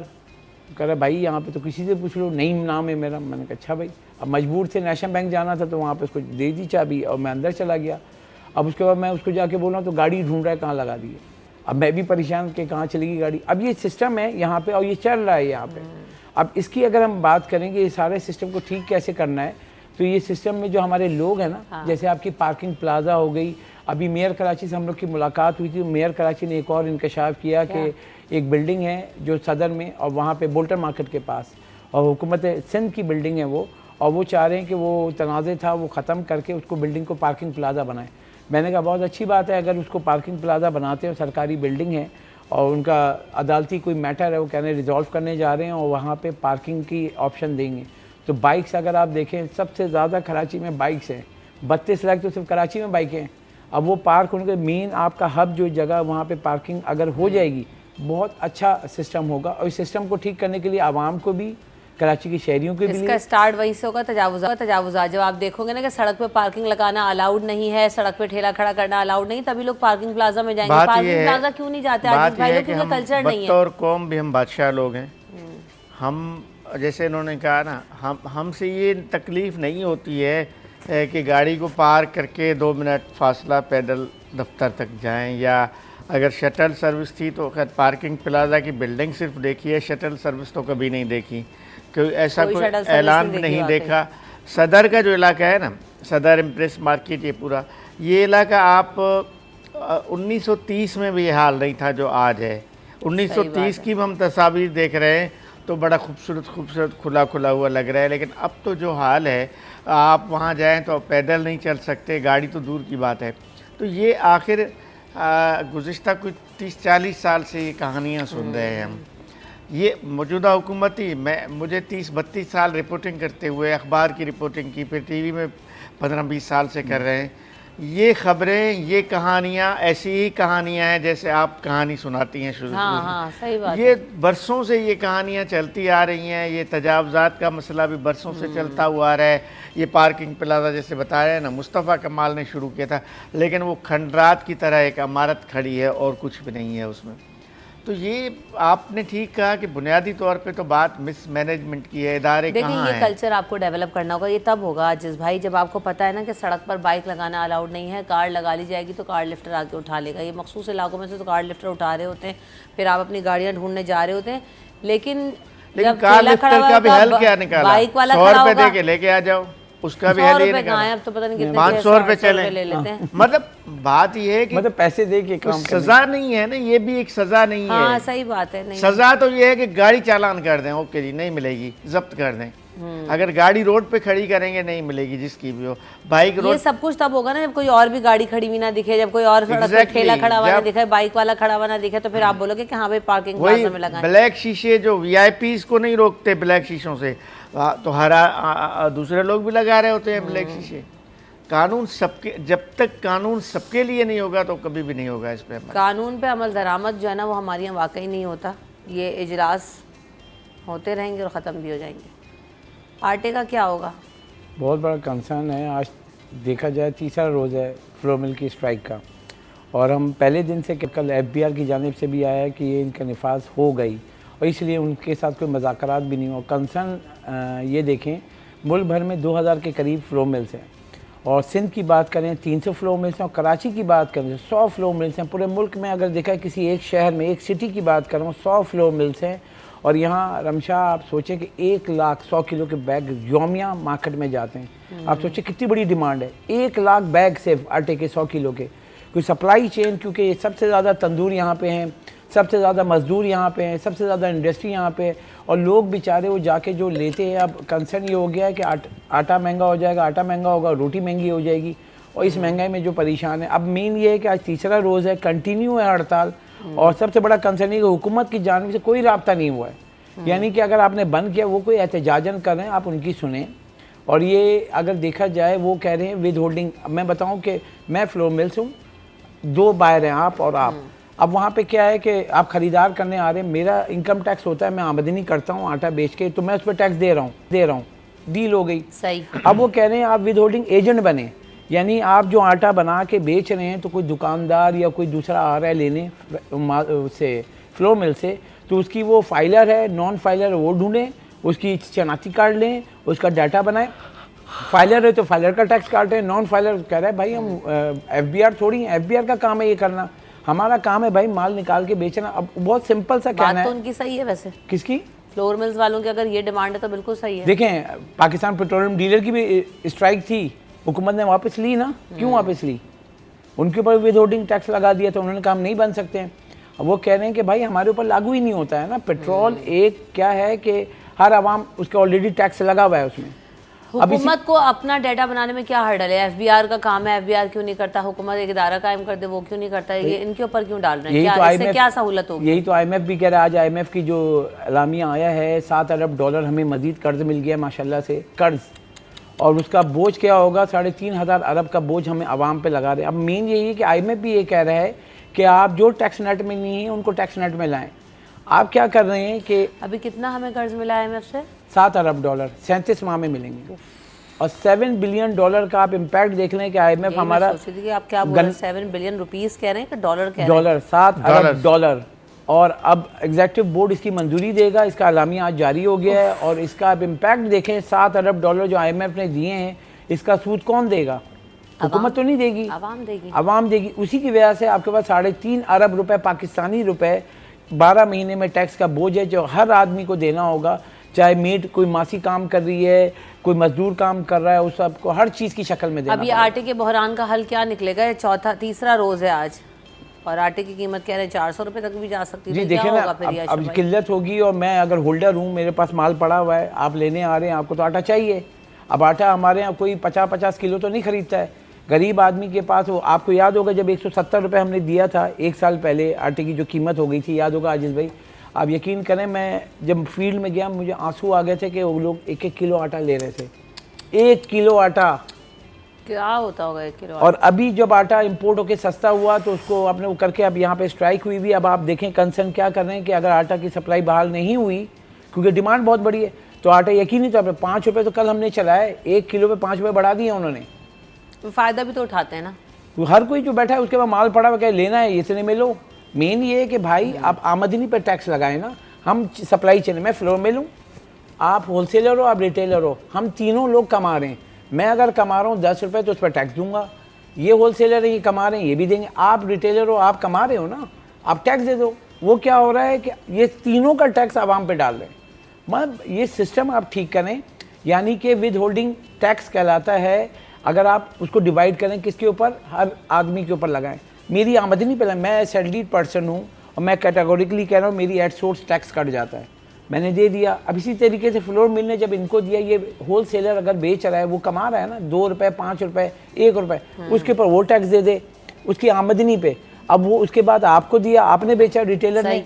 कह रहा भाई यहाँ पे तो किसी से पूछ लो, नहीं नाम है मेरा। मैंने कहा अच्छा भाई। अब मजबूर से नेशनल बैंक जाना था तो वहाँ पे उसको दे दी चाबी और मैं अंदर चला गया। अब उसके बाद मैं उसको जाके बोला तो गाड़ी ढूंढ रहा है कहाँ लगा दी है। अब मैं भी परेशान कि कहाँ चलेगी गाड़ी। अब ये सिस्टम है यहाँ पे और ये चल रहा है यहाँ पे। अब इसकी अगर हम बात करेंगे ये सारे सिस्टम को ठीक कैसे करना है, तो ये सिस्टम में जो हमारे लोग हैं ना, जैसे आपकी पार्किंग प्लाजा हो गई, अभी मेयर कराची से हम लोग की मुलाकात हुई थी, मेयर कराची ने एक और इंकशाफ किया कि एक बिल्डिंग है जो सदर में और वहाँ पे बोल्टन मार्केट के पास, और हुकूमत सिंध की बिल्डिंग है वो, और वो चाह रहे हैं कि वो तनाज़े था वो ख़त्म करके उसको बिल्डिंग को पार्किंग प्लाजा बनाए। मैंने कहा बहुत अच्छी बात है, अगर उसको पार्किंग प्लाजा बनाते हो, सरकारी बिल्डिंग है और उनका अदालती कोई मैटर है वो कहने रिजॉल्व करने जा रहे हैं और वहाँ पे पार्किंग की ऑप्शन देंगे। तो बाइक्स अगर आप देखें सबसे ज़्यादा कराची में बाइक्स हैं, 32 लाख तो सिर्फ कराची में बाइकें हैं। अब वो पार्क होने के मेन आपका हब जो जगह वहाँ पे पार्किंग अगर हो जाएगी बहुत अच्छा सिस्टम होगा। और इस सिस्टम को ठीक करने के लिए आवाम को भी, कराची के शहरियों के भी, इसका स्टार्ट वहीं से होगा, तजावुज़ात। जब आप देखोगे ना कि सड़क पे पार्किंग लगाना अलाउड नहीं है, सड़क पे ठेला खड़ा करना अलाउड नहीं, तभी लोग पार्किंग प्लाजा में जाएंगे। पार्किंग प्लाजा क्यों नहीं जाते आजिज़ भाई लोग? क्योंकि कल्चर नहीं है। बतौर कौम भी हम बादशाह लोग हैं। हम जैसे इन्होंने कहा ना, हमसे ये तकलीफ़ नहीं होती है कि गाड़ी को पार्क करके 2 मिनट फासला पैदल दफ्तर तक जाएं, या अगर शटल सर्विस थी तो खैर पार्किंग प्लाजा की बिल्डिंग सिर्फ देखी है, शटल सर्विस तो कभी नहीं देखी, क्योंकि ऐसा कोई ऐलान भी नहीं देखा। सदर का जो इलाका है ना, सदर इम्प्रेस मार्केट, ये पूरा ये इलाका आप 1930 में भी ये हाल नहीं था जो आज है। 1930 की हम तस्वीर देख रहे हैं तो बड़ा खूबसूरत खुला खुला हुआ लग रहा है, लेकिन अब तो जो हाल है आप वहाँ जाएं तो पैदल नहीं चल सकते, गाड़ी तो दूर की बात है। तो ये आखिर गुज़िश्ता कुछ 30-40 साल से ये कहानियाँ सुन रहे हैं हम। ये मौजूदा हुकूमत ही, मुझे 30-32 साल रिपोर्टिंग करते हुए, अखबार की रिपोर्टिंग की, फिर टीवी में 15-20 साल से कर रहे हैं। ये खबरें, ये कहानियाँ ऐसी ही कहानियाँ हैं जैसे आप कहानी सुनाती हैं शुरू हाँ हाँ सही बात ये बरसों से ये कहानियाँ चलती आ रही हैं। ये तजावज़ात का मसला भी बरसों से चलता हुआ आ रहा है। ये पार्किंग प्लाजा जैसे बता रहे हैं ना, मुस्तफ़ा कमाल ने शुरू किया था, लेकिन वो खंडरात की तरह एक इमारत खड़ी है और कुछ भी नहीं है उसमें। तो ये आपने ठीक कहा कि बुनियादी तौर पे तो बात मिसमैनेजमेंट की है, इदारे देखिए कहाँ ये हैं। कल्चर आपको डेवलप करना होगा। ये तब होगा जिस भाई जब आपको पता है ना कि सड़क पर बाइक लगाना अलाउड नहीं है, कार लगा ली जाएगी तो कार लिफ्टर आके उठा लेगा। ये मखसूस इलाकों में से तो कार लिफ्टर उठा रहे होते हैं, फिर आप अपनी गाड़ियाँ ढूंढने जा रहे होते हैं। लेकिन जब कार ठेला खड़ा लिफ्टर का भी होगा, हल क्या निकाला? बाइक वाला 100 खड़ा रुपए होगा, दे के लेके आ जाओ, उसका भी 100 हल ये रुपए निकाला। कहाँ है, अब तो पता नहीं कितने 500 रुपए 100 चले ले लेते हैं। मतलब बात ये है कि मतलब पैसे दे के काम करने सजा नहीं है ना, ये भी एक सजा नहीं हाँ है। सही बात है। नहीं सजा तो ये है कि गाड़ी चालान कर दें, ओके जी नहीं मिलेगी, जब्त कर दें। अगर गाड़ी रोड पे खड़ी करेंगे नहीं मिलेगी, जिसकी भी हो। बाइक ये रोड सब कुछ तब होगा ना जब कोई और भी गाड़ी खड़ी हुई ना दिखे, जब कोई और सड़क पे Exactly, ठेला खड़ा हुआ ना जब- दिखे, बाइक वाला खड़ा हुआ ना दिखे, तो फिर आप बोलोगे कि हाँ भाई पार्किंग वही प्लाजा में लगाएं। ब्लैक शीशे जो वीआईपीज को नहीं रोकते ब्लैक शीशों से, तो दूसरे लोग भी लगा रहे होते हैं ब्लैक शीशे। कानून सबके, जब तक कानून सबके लिए नहीं होगा तो कभी भी नहीं होगा इस पे अमल। कानून पे अमल दरामद जो है ना वो हमारे यहाँ वाकई नहीं होता। ये इजलास होते रहेंगे और ख़त्म भी हो जाएंगे। आटे का क्या होगा? बहुत बड़ा कंसर्न है। आज देखा जाए तीसरा रोज़ है फ्लो मिल की स्ट्राइक का, और हम पहले दिन से कल एफबीआर की जानिब से भी आया कि ये इनका नफाज हो गई और इसलिए उनके साथ कोई मुज़ाकरात भी नहीं हो। कंसर्न ये देखें, मुल्क भर में 2000 के करीब फ्लो मिल्स हैं, और सिंध की बात करें 300 फ्लो मिल्स हैं, और कराची की बात करें 100 फ्लो मिल्स हैं। पूरे मुल्क में अगर देखा किसी एक शहर में, एक सिटी की बात करूँ, 100 फ्लो मिल्स हैं। और यहाँ रमशा आप सोचें कि 1,00,000 किलो के बैग योमिया मार्केट में जाते हैं। आप सोचें कितनी बड़ी डिमांड है, 1,00,000 बैग सिर्फ आटे के 100 किलो के। कोई सप्लाई चेन, क्योंकि सबसे ज़्यादा तंदूर यहाँ पे हैं, सबसे ज़्यादा मज़दूर यहाँ पे हैं, सबसे ज़्यादा इंडस्ट्री यहाँ पे है, और लोग बेचारे वो जाके जो लेते हैं। अब कंसर्न ये हो गया है कि आटा महंगा हो जाएगा, आटा महंगा होगा, रोटी महंगी हो जाएगी, और इस महंगाई में जो परेशान है। अब मेन ये है कि आज तीसरा रोज़ है, कंटिन्यू है हड़ताल, और सबसे बड़ा कंसर्न है कि हुकूमत की जानिब से कोई राब्ता नहीं हुआ है। यानी कि अगर आपने बंद किया, वो कोई एहतजाजन कर रहे हैं, आप उनकी सुने। और ये अगर देखा जाए, वो कह रहे हैं विद होल्डिंग। मैं बताऊं कि मैं फ्लो मिल्स हूँ, 2 बायर हैं, आप और आप। अब वहाँ पे क्या है कि आप ख़रीदार करने आ रहे हैं, मेरा इनकम टैक्स होता है, मैं आमदनी करता हूँ आटा बेच के, तो मैं उस पर टैक्स दे रहा हूँ, डील हो गई। सही। अब वो कह रहे हैं आप विद होल्डिंग एजेंट बने, यानी आप जो आटा बना के बेच रहे हैं, तो कोई दुकानदार या कोई दूसरा आ रहा है लेने से फ्लो मिल से, तो उसकी वो फाइलर है, नॉन फाइलर वो ढूंढें, उसकी शनाख्ती कार्ड लें, उसका डाटा बनाएं। फाइलर है तो फाइलर का टैक्स काटें, नॉन फाइलर कह रहा है भाई हम एफबीआर थोड़ी हैं, एफबीआर का काम है ये करना, हमारा काम है भाई माल निकाल के बेचना। अब बहुत सिंपल सा कहना बात तो है। उनकी सही है वैसे, किसकी? फ्लोर मिल्स वालों की अगर ये डिमांड है तो बिल्कुल सही है। देखें, पाकिस्तान पेट्रोलियम डीलर की भी स्ट्राइक थी, हुकूमत ने वापस ली ना। क्यों वापस ली? उनके ऊपर विद होल्डिंग टैक्स लगा दिया, तो उन्होंने काम नहीं बन सकते हैं। अब वो कह रहे हैं कि भाई हमारे ऊपर लागू ही नहीं होता है ना पेट्रोल। एक क्या है कि हर आवाम उसका ऑलरेडी टैक्स लगा हुआ है उसमें। हुकूमत को अपना डाटा बनाने में क्या हर्डल है? एफबीआर का काम है, एफबीआर क्यों नहीं करता? हुकूमत एक इदारा कायम कर दे, वो क्यों नहीं करता? ये इनके ऊपर क्यों डाल रहे हैं? यही तो क्या इससे IMF क्या सहूलत होगी? यही तो IMF भी कह रहा है। आज IMF की जो एलामिया आया है, $7 अरब हमें मजीद कर्ज मिल गया माशाल्लाह से, कर्ज, और उसका बोझ क्या होगा? 3,500 अरब का बोझ हमें आवाम पे लगा रहे हैं। अब मेन यही है कि IMF भी ये कह रहा है कि आप जो टैक्स नेट में नहीं है उनको टैक्स नेट में लाएं। आप क्या कर रहे हैं कि अभी कितना हमें कर्ज मिला है IMF से? $7 अरब 37 माह में मिलेंगे, और $7 बिलियन का आप इम्पैक्ट देख लें कि IMF हमारा सोच रही थी कि आप क्या बोल रहे हैं, 7 बिलियन रुपीस कह रहे हैं कि डॉलर कह रहे हैं? डॉलर, $7 अरब। और अब एग्जेक्टिव बोर्ड इसकी मंजूरी देगा, इसका एलामिया आज जारी हो गया है, और इसका आप इम्पैक्ट देखें। $7 अरब जो IMF ने दिए हैं, इसका सूद कौन देगा? हुकूमत तो नहीं देगी, आवाम देगी। आवाम देगी। उसी की वजह से आपके पास 3.5 अरब रुपए पाकिस्तानी रुपए 12 महीने में टैक्स का बोझ है, जो हर आदमी को देना होगा। चाहे मीट कोई मासी काम कर रही है, कोई मजदूर काम कर रहा है, उस सबको हर चीज़ की शक्ल में देना। अब ये आटे के बहरान का हल क्या निकलेगा? ये तीसरा रोज है आज, और आटे की कीमत कह रहे हैं 400 रुपये तक भी जा सकती है। जी तो देखें क्या ना, होगा फिर ये अब आशा भाई? किल्लत होगी, और मैं अगर होल्डर हूँ, मेरे पास माल पड़ा हुआ है, आप लेने आ रहे हैं, आपको तो आटा चाहिए। अब आटा हमारे यहाँ कोई 50-50 किलो तो नहीं खरीदता है। गरीब आदमी के पास, वो आपको याद होगा जब 170 रुपये हमने दिया था 1 साल पहले, आटे की जो कीमत हो गई थी, याद होगा आजिज़ भाई? आप यकीन करें, मैं जब फील्ड में गया मुझे आंसू आ गए थे कि वो लोग 1-1 किलो आटा ले रहे थे। 1 किलो आटा क्या होता होगा 1 किलो और अभी जब आटा इंपोर्ट होके सस्ता हुआ तो उसको आपने वो करके अब यहाँ पे स्ट्राइक हुई भी। अब आप देखें कंसर्न क्या कर रहे हैं कि अगर आटा की सप्लाई बहाल नहीं हुई क्योंकि डिमांड बहुत बड़ी है तो आटा यकीनी तौर पर 5 रुपये तो कल हमने चलाए, 1 किलो पे 5 रुपये बढ़ा दिए उन्होंने। फ़ायदा भी तो उठाते हैं ना, तो हर कोई जो बैठा है उसके बाद माल पड़ा हुआ क्या लेना है इसने में लो। मेन ये है कि भाई आप आमदनी पर टैक्स लगाए ना, हम सप्लाई चेन, मैं फ्लोर में लूँ, आप होलसेलर हो, आप रिटेलर हो, हम तीनों लोग कमा रहे हैं। मैं अगर कमा रहा हूँ 10 रुपये तो उस पर टैक्स दूंगा, ये होलसेलर है ये कमा रहे हैं ये भी देंगे, आप रिटेलर हो आप कमा रहे हो ना, आप टैक्स दे दो। वो क्या हो रहा है कि ये तीनों का टैक्स आवाम पे डाल रहे हैं। मतलब ये सिस्टम आप ठीक करें, यानी कि विद होल्डिंग टैक्स कहलाता है। अगर आप उसको डिवाइड करें किसके ऊपर, हर आदमी के ऊपर लगाएं। मेरी आमदनी पे मैं सैलरीड पर्सन हूँ और मैं कैटेगोरिकली कह रहा हूँ मेरी एट सोर्स टैक्स कट जाता है, मैंने दे दिया। अब इसी तरीके से फ्लोर मिल ने जब इनको दिया, ये होलसेलर अगर बेच रहा है वो कमा रहा है ना 2 रुपये 5 रुपये 1 रुपये, उसके ऊपर वो टैक्स दे दे उसकी आमदनी पे। अब वो उसके बाद आपको दिया, आपने बेचा रिटेलर ने,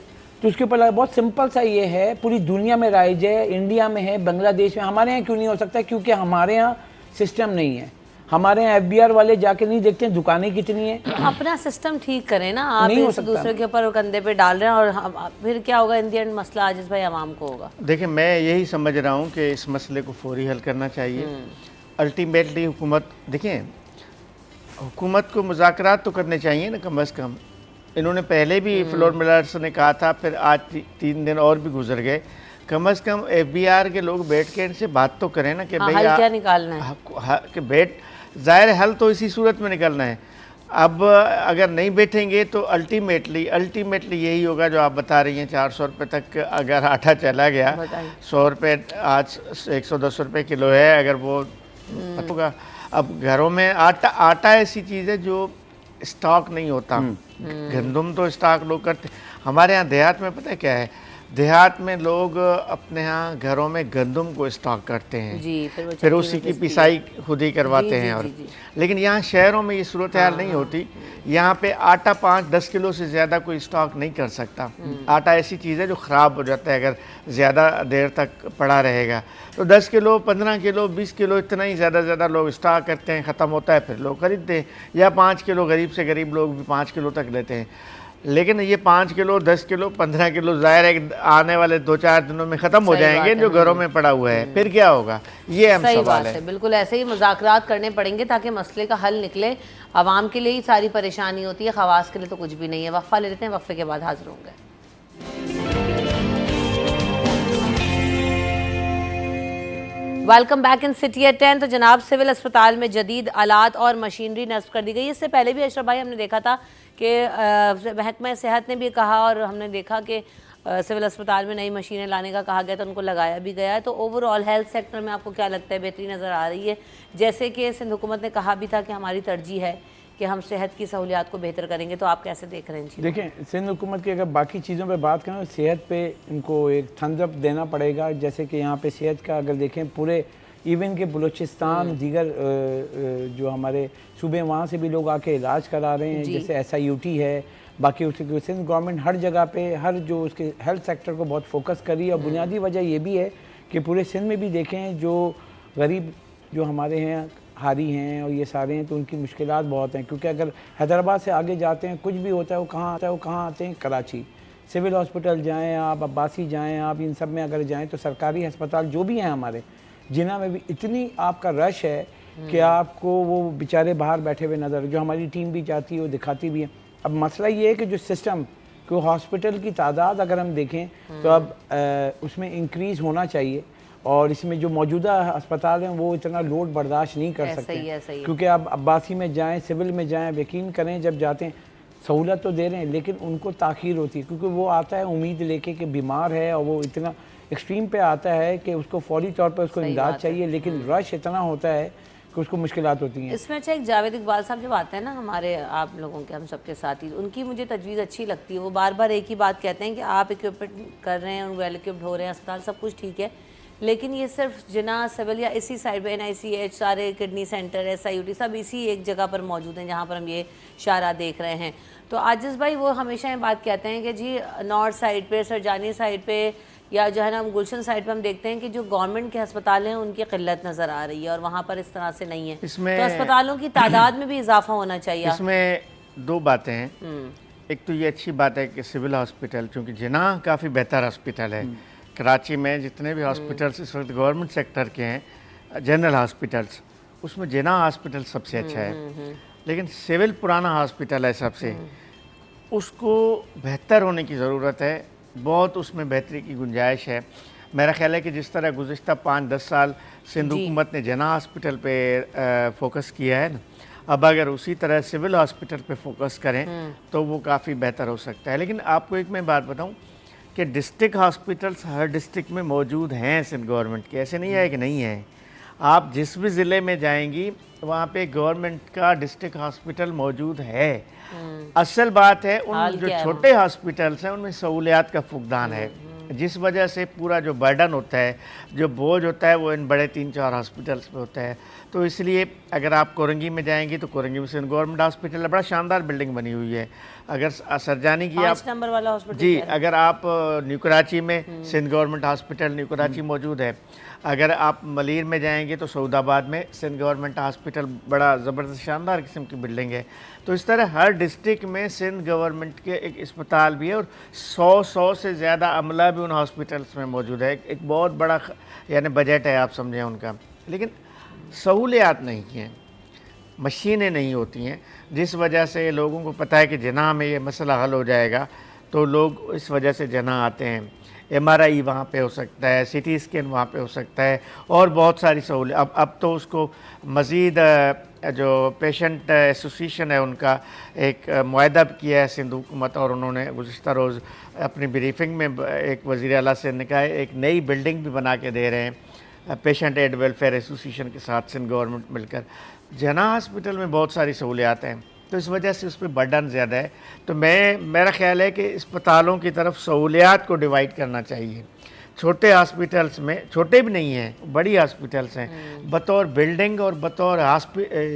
तो उसके ऊपर लगा। बहुत सिंपल सा ये है, पूरी दुनिया में राइज है, इंडिया में है, बांग्लादेश में, हमारे यहाँ क्यों नहीं हो सकता? क्योंकि हमारे यहाँ सिस्टम नहीं है। हमारे यहाँ FBR वाले जाके नहीं देखते हैं दुकानें कितनी हैं। अपना सिस्टम ठीक करें ना, आप इस दूसरे के ऊपर कंधे पे डाल रहे हैं और फिर क्या होगा? इन दी एंड मसला आजिज़ भाई आवाम को होगा। देखिए मैं यही समझ रहा हूँ कि इस मसले को फौरी हल करना चाहिए। अल्टीमेटली हुकूमत, देखिए हुकूमत को मुज़ाकरात तो करने चाहिए ना कम अज़ कम। इन्होंने पहले भी फ्लोर मिलर्स ने कहा था, फिर आज 3 दिन और भी गुजर गए। कम अज़ कम FBR के लोग बैठ के इनसे बात तो करें ना कि भाई हल क्या निकालना है, कि ज़ाहिर हल तो इसी सूरत में निकलना है। अब अगर नहीं बैठेंगे तो अल्टीमेटली यही होगा जो आप बता रही हैं। 400 रुपये तक अगर आटा चला गया, 100 रुपये आज 110 रुपये किलो है, अगर वो होगा। अब घरों में आटा ऐसी चीज़ है जो स्टॉक नहीं होता। गंदम तो स्टॉक लोग करते। हमारे यहाँ देहात में पता है क्या है, देहात में लोग अपने यहाँ घरों में गंदम को स्टॉक करते हैं जी, फिर उसी की पिसाई खुद ही करवाते हैं। और लेकिन यहाँ शहरों में ये सूरत हाल नहीं होती। यहाँ पे आटा 5-10 किलो से ज़्यादा कोई स्टॉक नहीं कर सकता। आटा ऐसी चीज़ है जो ख़राब हो जाता है अगर ज़्यादा देर तक पड़ा रहेगा। तो 10 किलो 15 किलो 20 किलो इतना ही ज़्यादा लोग स्टॉक करते हैं, ख़त्म होता है फिर लोग खरीदते हैं। या 5 किलो, गरीब से गरीब लोग भी 5 किलो तक लेते हैं। लेकिन ये 5 किलो 10 किलो 15 किलो ज़ाहिर है आने वाले 2-4 दिनों में ख़त्म हो जाएंगे जो घरों में पड़ा हुआ है। फिर क्या होगा? ये अहम सवाल है। बिल्कुल ऐसे ही मुज़ाकरात करने पड़ेंगे ताकि मसले का हल निकले। आवाम के लिए ही सारी परेशानी होती है, ख़वास के लिए तो कुछ भी नहीं है। वक्फा ले लेते हैं, वक्फे के बाद हाजिर होंगे। Welcome back in city at 10। तो जनाब सिविल अस्पताल में जदीद आलात और मशीनरी नस्ब कर दी गई। इससे पहले भी अशरफ भाई हमने देखा था कि महकमा सेहत ने भी कहा और हमने देखा कि सिविल अस्पताल में नई मशीनें लाने का कहा गया था, उनको लगाया भी गया है। तो ओवरऑल हेल्थ सेक्टर में आपको क्या लगता है बेहतरी नज़र आ रही है? जैसे कि सिंध हुकूमत ने कहा भी था कि हमारी तरजीह है कि हम सेहत की सहूलियात को बेहतर करेंगे, तो आप कैसे देख रहे हैं? देखें सिंध हुकूमत की अगर बाकी चीज़ों पे बात करें, सेहत पे इनको एक थम्स अप देना पड़ेगा। जैसे कि यहाँ पे सेहत का अगर देखें पूरे इवन के बलूचिस्तान दीगर जो हमारे सूबे वहाँ से भी लोग आके इलाज करा रहे हैं, जैसे SIUT है। बाकी उसके सिंध गवर्नमेंट हर जगह पे हर जो उसके हेल्थ सेक्टर को बहुत फोकस करी है। और बुनियादी वजह ये भी है कि पूरे सिंध में भी देखें जो गरीब जो हमारे हैं हारी हैं और ये सारे हैं, तो उनकी मुश्किलात बहुत हैं। क्योंकि अगर हैदराबाद से आगे जाते हैं कुछ भी होता है वो कहाँ आते हैं? कराची। सिविल हॉस्पिटल जाएँ आप, अब्बासी जाएँ आप, इन सब में अगर जाएँ तो सरकारी अस्पताल जो भी हैं हमारे जिन्ना में भी इतनी आपका रश है कि आपको वो बेचारे बाहर बैठे हुए नज़र, जो हमारी टीम भी जाती है वो दिखाती भी है। अब मसला ये है कि जो सिस्टम को हॉस्पिटल की तादाद अगर हम देखें तो अब उसमें इंक्रीज़ होना चाहिए। और इसमें जो मौजूदा अस्पताल हैं वो इतना लोड बर्दाश्त नहीं कर सकते। क्योंकि आप अब्बासी में जाएँ, सिविल में जाएँ, यकीन करें जब जाते हैं सहूलत तो दे रहे हैं लेकिन उनको ताख़ीर होती है। क्योंकि वो आता है उम्मीद लेके कि बीमार है और वो इतना एक्सट्रीम पे आता है कि उसको फौरी तौर पर उसको इमदाद चाहिए, लेकिन रश इतना होता है कि उसको मुश्किलात होती हैं। इसमें अच्छा एक जावेद इकबाल साहब जब आते हैं ना हमारे आप लोगों के, हम सबके साथ ही, उनकी मुझे तजवीज़ अच्छी लगती है। वो बार बार एक ही बात कहते हैं कि आप इक्विपमेंट कर रहे हैं, वेल इक्विप्ड हो रहे हैं, अस्पताल सब कुछ ठीक है, लेकिन ये सिर्फ जिना सिविल या इसी साइड पे NICH सारे किडनी सेंटर SIUT सब इसी एक जगह पर मौजूद हैं जहाँ पर हम ये शारा देख रहे हैं। तो आजिज़ भाई वो हमेशा ये बात कहते हैं कि जी नॉर्थ साइड पे, सरजानी साइड पे या जो है ना हम गुलशन साइड पे हम देखते हैं कि जो गवर्नमेंट के अस्पताल हैं उनकी किल्लत नज़र आ रही है और वहाँ पर इस तरह से नहीं है। इसमें तो अस्पतालों की तादाद में भी इजाफा होना चाहिए। इसमें दो बातें हैं। एक तो ये अच्छी बात है कि सिविल हॉस्पिटल, चूँकि जिन्ना काफ़ी बेहतर हॉस्पिटल है। कराची में जितने भी हॉस्पिटल्स इस वक्त गवर्नमेंट सेक्टर के हैं, जनरल हॉस्पिटल्स, उसमें जिन्ना हॉस्पिटल सबसे अच्छा है। लेकिन सिविल पुराना हॉस्पिटल है सबसे, उसको बेहतर होने की ज़रूरत है। बहुत उसमें बेहतरी की गुंजाइश है। मेरा ख्याल है कि जिस तरह गुज़िश्ता 5-10 साल सिंध हुकूमत ने जिन्ना हॉस्पिटल पे फोकस किया है ना, अब अगर उसी तरह सिविल हॉस्पिटल पे फोकस करें तो वो काफ़ी बेहतर हो सकता है। लेकिन आपको एक मैं बात बताऊं कि डिस्ट्रिक्ट हॉस्पिटल्स हर डिस्ट्रिक्ट में मौजूद हैं सिंध गवर्नमेंट के, ऐसे नहीं है कि नहीं है। आप जिस भी ज़िले में जाएंगी वहाँ पे गवर्नमेंट का डिस्ट्रिक्ट हॉस्पिटल मौजूद है। असल बात है उन जो छोटे हॉस्पिटल्स हैं उनमें सहूलियात का फुकदान है, जिस वजह से पूरा जो बर्डन होता है, जो बोझ होता है, वो इन बड़े 3-4 हॉस्पिटल्स पे होता है। तो इसलिए अगर आप कोरंगी में जाएंगी तो कोरंगी में सिंध गवर्नमेंट हॉस्पिटल है, बड़ा शानदार बिल्डिंग बनी हुई है। अगर सरजानी की 5 नंबर वाला हॉस्पिटल जी, अगर आप न्यू कराची में Sindh government hospital new Karachi मौजूद है। अगर आप मलीर में जाएंगे तो सऊदाबाद में सिंध गवर्नमेंट हॉस्पिटल, बड़ा ज़बरदस्त शानदार किस्म की बिल्डिंग है। तो इस तरह हर डिस्ट्रिक्ट में सिंध गवर्नमेंट के एक अस्पताल भी है और 100 से ज़्यादा अमला भी उन हॉस्पिटल्स में मौजूद है। एक बहुत बड़ा यानी बजट है, आप समझें उनका। लेकिन सहूलियात नहीं हैं, मशीनें नहीं होती हैं, जिस वजह से लोगों को पता है कि जिन्ना में ये मसला हल हो जाएगा तो लोग इस वजह से जिन्ना आते हैं। MRI वहाँ पे हो सकता है, CT स्कैन वहाँ पे हो सकता है और बहुत सारी सहूलियत। अब तो उसको मज़ीद जो पेशेंट एसोसिएशन है उनका एक मुआहदा किया है सिंध हुकूमत, और उन्होंने गुज़िश्ता रोज़ अपनी ब्रीफिंग में एक वज़ीर आला से ने कहा एक नई बिल्डिंग भी बना के दे रहे हैं पेशेंट एड वेलफेयर एसोसिएशन के साथ सिंध गवर्नमेंट मिलकर। जिन्ना हॉस्पिटल में बहुत सारी सहूलियात हैं, तो इस वजह से उस पर बर्डन ज़्यादा है। तो मेरा ख्याल है कि अस्पतालों की तरफ सहूलियात को डिवाइड करना चाहिए। छोटे हॉस्पिटल्स में, छोटे भी नहीं हैं, बड़ी हॉस्पिटल्स हैं, बतौर बिल्डिंग और बतौर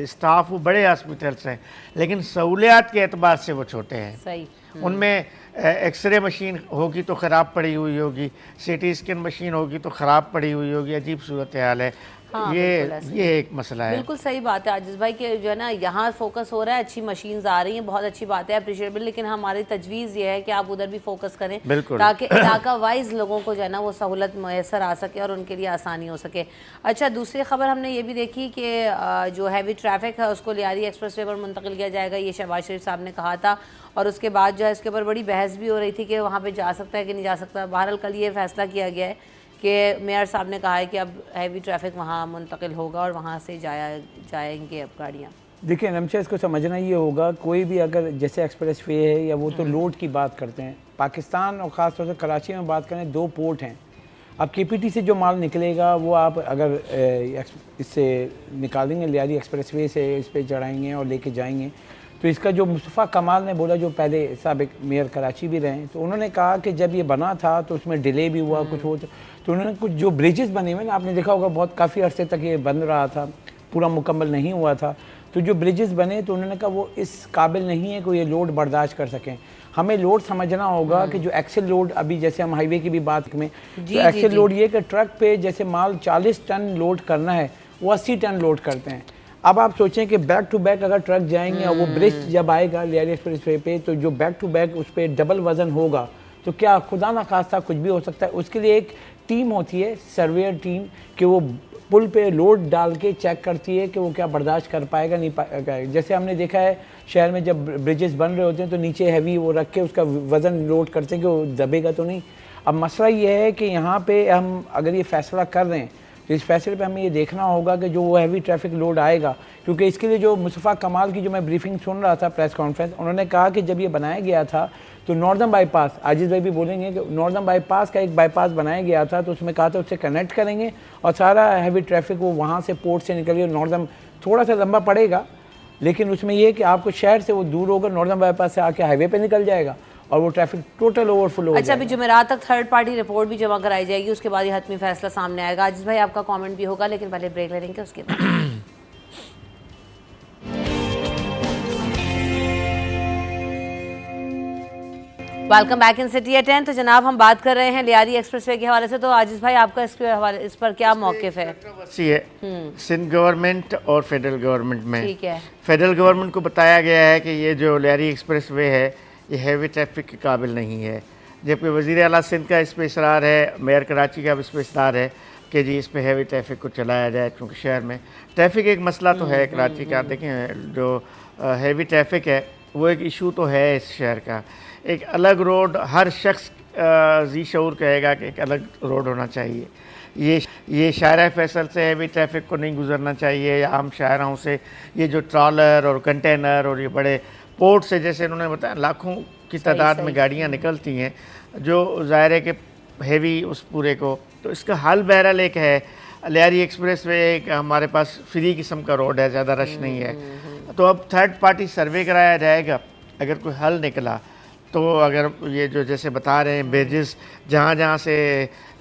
स्टाफ वो बड़े हॉस्पिटल्स हैं, लेकिन सहूलियात के एतबार से वो छोटे हैं। सही। उनमें एक्सरे मशीन होगी तो ख़राब पड़ी हुई होगी, CT स्कैन मशीन होगी तो ख़राब पड़ी हुई होगी, अजीब सूरत हाल है। हाँ, ये एक मसला है। बिल्कुल सही बात है आजिज़ भाई कि जो है ना यहाँ फोकस हो रहा है, अच्छी मशीन्स आ रही हैं, बहुत अच्छी बात है, अप्रिशिएबल। लेकिन हमारी तजवीज़ ये है कि आप उधर भी फोकस करें ताकि इलाका वाइज लोगों को जो है ना वो सहूलत मैसर आ सके और उनके लिए आसानी हो सके। अच्छा, दूसरी खबर हमने ये भी देखी कि जो हैवी ट्रैफिक है उसको लियारी एक्सप्रेस वे पर मुंतकिल किया जाएगा, ये शहबाज शरीफ साहब ने कहा था। और उसके बाद जो है इसके ऊपर बड़ी बहस भी हो रही थी कि वहाँ पर जा सकता है कि नहीं जा सकता। बहरहाल कल ये फैसला किया गया है कि मेयर साहब ने कहा है कि अब हैवी ट्रैफिक वहाँ मुंतकिल होगा और वहाँ से जाएंगे अब गाड़ियाँ। देखिए नमशा, इसको समझना ये होगा, कोई भी अगर जैसे एक्सप्रेस वे है या वो तो लोड की बात करते हैं। पाकिस्तान और ख़ास तौर से कराची में बात करें, 2 पोर्ट हैं। अब KPT से जो माल निकलेगा वो आप अगर इससे निकालेंगे, लियारी एक्सप्रेस वे से इस पर चढ़ाएँगे और लेके जाएंगे, तो इसका जो मुस्तफ़ा कमाल ने बोला, जो पहले साबिक मेयर कराची भी रहे, तो उन्होंने कहा कि जब ये बना था तो उसमें डिले भी हुआ, कुछ हो, तो उन्होंने कुछ जो ब्रिजेस बने हुए ना, आपने देखा होगा बहुत काफ़ी अरसे तक ये बन रहा था, पूरा मुकम्मल नहीं हुआ था। तो जो ब्रिजेस बने तो उन्होंने कहा वो इस काबिल नहीं है कि ये लोड बर्दाश्त कर सकें। हमें लोड समझना होगा कि जो एक्सेल लोड, अभी जैसे हम हाईवे की भी बात में, तो एक्सेल लोड ये कि ट्रक पे जैसे माल 40 टन लोड करना है वो 80 टन लोड करते हैं। अब आप सोचें कि बैक टू बैक अगर ट्रक जाएंगे और वो ब्रिज जब आएगा लियारी एक्सप्रेस वे पे, तो जो बैक टू बैक उस पर डबल वज़न होगा तो क्या खुदा ना खास्ता कुछ भी हो सकता है। उसके लिए एक टीम होती है, सर्वेयर टीम, कि वो पुल पे लोड डाल के चेक करती है कि वो क्या बर्दाश्त कर पाएगा नहीं पाएगा। जैसे हमने देखा है शहर में जब ब्रिजेस बन रहे होते हैं तो नीचे हैवी वो रख के उसका वज़न लोड करते हैं कि वो दबेगा तो नहीं। अब मसला ये है कि यहाँ पे हम अगर ये फ़ैसला कर रहे हैं तो इस फैसले पे हमें ये देखना होगा कि जो वो हैवी ट्रैफिक लोड आएगा, क्योंकि इसके लिए जो मुस्तफ़ा कमाल की जो मैं ब्रीफिंग सुन रहा था प्रेस कॉन्फ्रेंस, उन्होंने कहा कि जब ये बनाया गया था तो नॉर्दर्न बाईपास, आजिज़ भाई भी बोलेंगे कि नॉर्दर्न बाईपास का एक बाईपास बनाया गया था, तो उसमें कहा था उससे कनेक्ट करेंगे और सारा हैवी ट्रैफिक वो वहाँ से पोर्ट से निकल के नॉर्दर्न, थोड़ा सा लंबा पड़ेगा लेकिन उसमें ये है कि आपको शहर से वो दूर होगा, नॉर्दर्न बाईपास से आके हाईवे पे निकल जाएगा और वो ट्रैफिक टोटल ओवरफ्लो हो अच्छा, अभी जुमेरात तक थर्ड पार्टी रिपोर्ट भी जमा कराई जाएगी, उसके बाद ये हतमी फैसला सामने आएगा। आजिज़ भाई आपका कमेंट भी होगा, लेकिन पहले ब्रेक ले लेंगे उसके बाद। Welcome back in city at 10। तो जनाब हम बात कर रहे हैं लियारी एक्सप्रेसवे के हवाले से। तो आजिज भाई आपका इसके हवाले इस पर क्या मौक़िफ़ है? कंट्रोवर्सी है सिंध गवर्नमेंट और फेडरल गवर्नमेंट में। ठीक है। फेडरल गवर्नमेंट को बताया गया है कि ये जो लियारी एक्सप्रेसवे है ये हैवी ट्रैफिक के काबिल नहीं है, जबकि वज़ीर आला सिंध का इस पर इसरार है, मेयर कराची का भी इस पर इसरार है कि जी इस पर हैवी ट्रैफिक को चलाया जाए, क्योंकि शहर में ट्रैफिक एक मसला तो है कराची का। देखें जो हैवी ट्रैफिक है वो एक इशू तो है इस शहर का। एक अलग रोड हर शख्स जी शऊर कहेगा कि एक अलग रोड होना चाहिए। ये शायरा फैसल से हैवी ट्रैफिक को नहीं गुजरना चाहिए, या आम शायराओं से ये जो ट्रॉलर और कंटेनर और ये बड़े पोर्ट से, जैसे उन्होंने बताया, लाखों की तादाद में गाड़ियाँ निकलती हैं जो ज़ाहिर है कि हैवी उस पूरे को। तो इसका हल बहरहाल एक है, लियारी एक्सप्रेस वे एक हमारे पास फ्री किस्म का रोड है, ज़्यादा रश नहीं है। तो अब थर्ड पार्टी सर्वे कराया जाएगा, अगर कोई हल निकला तो अगर ये जो जैसे बता रहे हैं ब्रिजेस जहाँ जहाँ से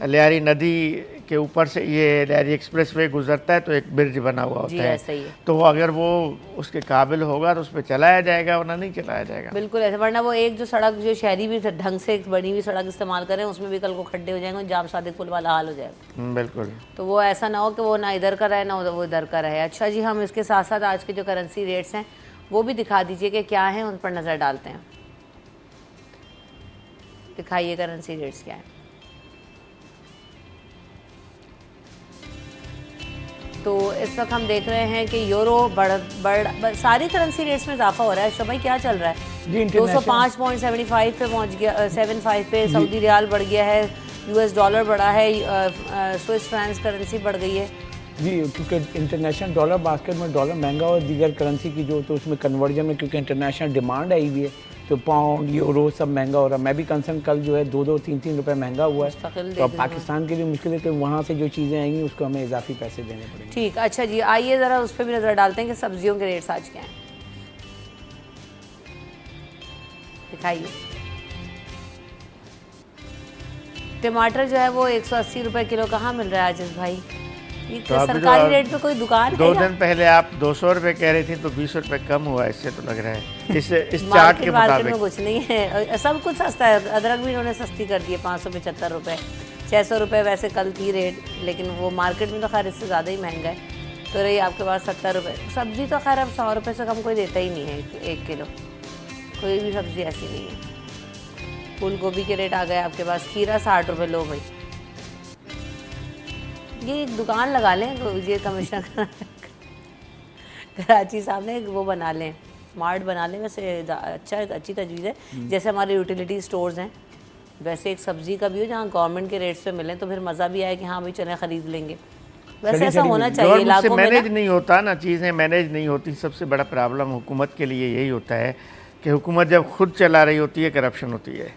लियारी नदी के ऊपर से ये लियारी एक्सप्रेस वे गुजरता है तो एक ब्रिज बना हुआ होता है, तो अगर वो उसके काबिल होगा तो उस पर चलाया जाएगा, वरना नहीं चलाया जाएगा। बिल्कुल ऐसे, वरना वो एक जो सड़क जो शहरी भी ढंग से बनी हुई सड़क इस्तेमाल करें उसमें भी कल को खड्डे हो जाएंगे, जाम सादिक पुल वाला हाल हो जाएगा। बिल्कुल। तो वो ऐसा ना हो कि वो ना इधर का रहे ना वो इधर का रहे। अच्छा जी, हम इसके साथ साथ आज के जो करेंसी रेट्स हैं वो भी दिखा दीजिए कि क्या हैं, उन पर नज़र डालते हैं। दिखाइए करेंसी रेट्स क्या है। तो इस वक्त हम देख रहे हैं कि यूरो सारी करेंसी रेट्स में इजाफा हो रहा है। शो भाई क्या चल रहा है? 205.75 पे पहुंच गया, 75 पे। सऊदी रियाल बढ़ गया है, यूएस डॉलर बढ़ा है, स्विस फ्रांस करेंसी बढ़ गई है जी, क्योंकि इंटरनेशनल डॉलर बास्केट में डॉलर महंगा और दीगर करेंसी की जो तो उसमें कन्वर्जन में क्योंकि इंटरनेशनल डिमांड आई हुई है तो पाउंड यूरो सब महंगा हो रहा है। मैं भी कंसर्न कल जो है 2-3 रुपए महंगा हुआ है, तो अब पाकिस्तान के लिए मुश्किल है कि वहाँ से जो चीज़ें आएंगी उसको हमें इजाफी पैसे देने पड़ेंगे। ठीक, अच्छा जी, आइए ज़रा उस पर भी नज़र डालते हैं कि सब्जियों के रेट्स आज क्या हैं। दिखाइए। टमाटर जो है वो 180 रुपये किलो कहाँ मिल रहा है आजिज़ भाई? तो सरकारी रेट पे कोई दुकान है? 2 दिन पहले आप 200 रुपये कह रही थी तो 20 रुपये कम हुआ, इससे तो लग रहा है इस चार्ट के मुताबिक। में कुछ नहीं है, सब कुछ सस्ता है। अदरक भी इन्होंने सस्ती कर दी है, 575 रुपये, 600 रुपये वैसे कल थी रेट, लेकिन वो मार्केट में तो खैर इससे ज़्यादा ही महंगा है। तो रही आपके पास 70 रुपये। सब्ज़ी तो खैर अब 100 रुपये से कम कोई देता ही नहीं है 1 किलो, कोई भी सब्ज़ी ऐसी नहीं है। फूल गोभी के रेट आ गए आपके पास, खीरा 60 रुपये। लो भाई, ये एक दुकान लगा लें, ये कमिश्नर कराची साहब ने वो बना लें, स्मार्ट बना लें। वैसे अच्छी तजवीज़ है। जैसे हमारे यूटिलिटी स्टोर्स हैं वैसे एक सब्ज़ी का भी हो जहाँ गवर्नमेंट के रेट्स पे मिलें, तो फिर मज़ा भी आए कि हाँ भाई चलें ख़रीद लेंगे। वैसे ऐसा होना चाहिए इलाकों में। मैनेज नहीं होता ना, चीज़ें मैनेज नहीं होती। सबसे बड़ा प्रॉब्लम हुकूमत के लिए यही होता है कि हुकूमत जब खुद चला रही होती है करप्शन होती है,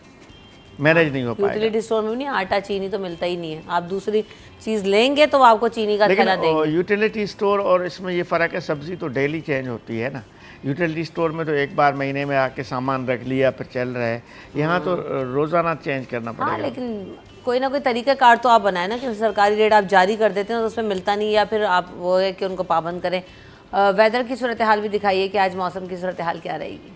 मैनेज नहीं हो पाएगा। यूटिलिटी स्टोर में नहीं आटा चीनी तो मिलता ही नहीं है, आप दूसरी चीज़ लेंगे तो आपको चीनी का थैला देंगे। यूटिलिटी स्टोर और इसमें ये फ़र्क है, सब्ज़ी तो डेली चेंज होती है ना। यूटिलिटी स्टोर में तो एक बार महीने में आके सामान रख लिया फिर चल रहा है, यहाँ तो रोज़ाना चेंज करना पड़ेगा। हाँ, लेकिन कोई ना कोई तरीक़ाकार तो आप बनाए ना कि सरकारी रेट आप जारी कर देते हैं तो उसमें मिलता नहीं, या फिर आप वो है कि उनको पाबंद करें। वेदर की सूरत हाल भी दिखाइए कि आज मौसम की सूरत हाल क्या रहेगी।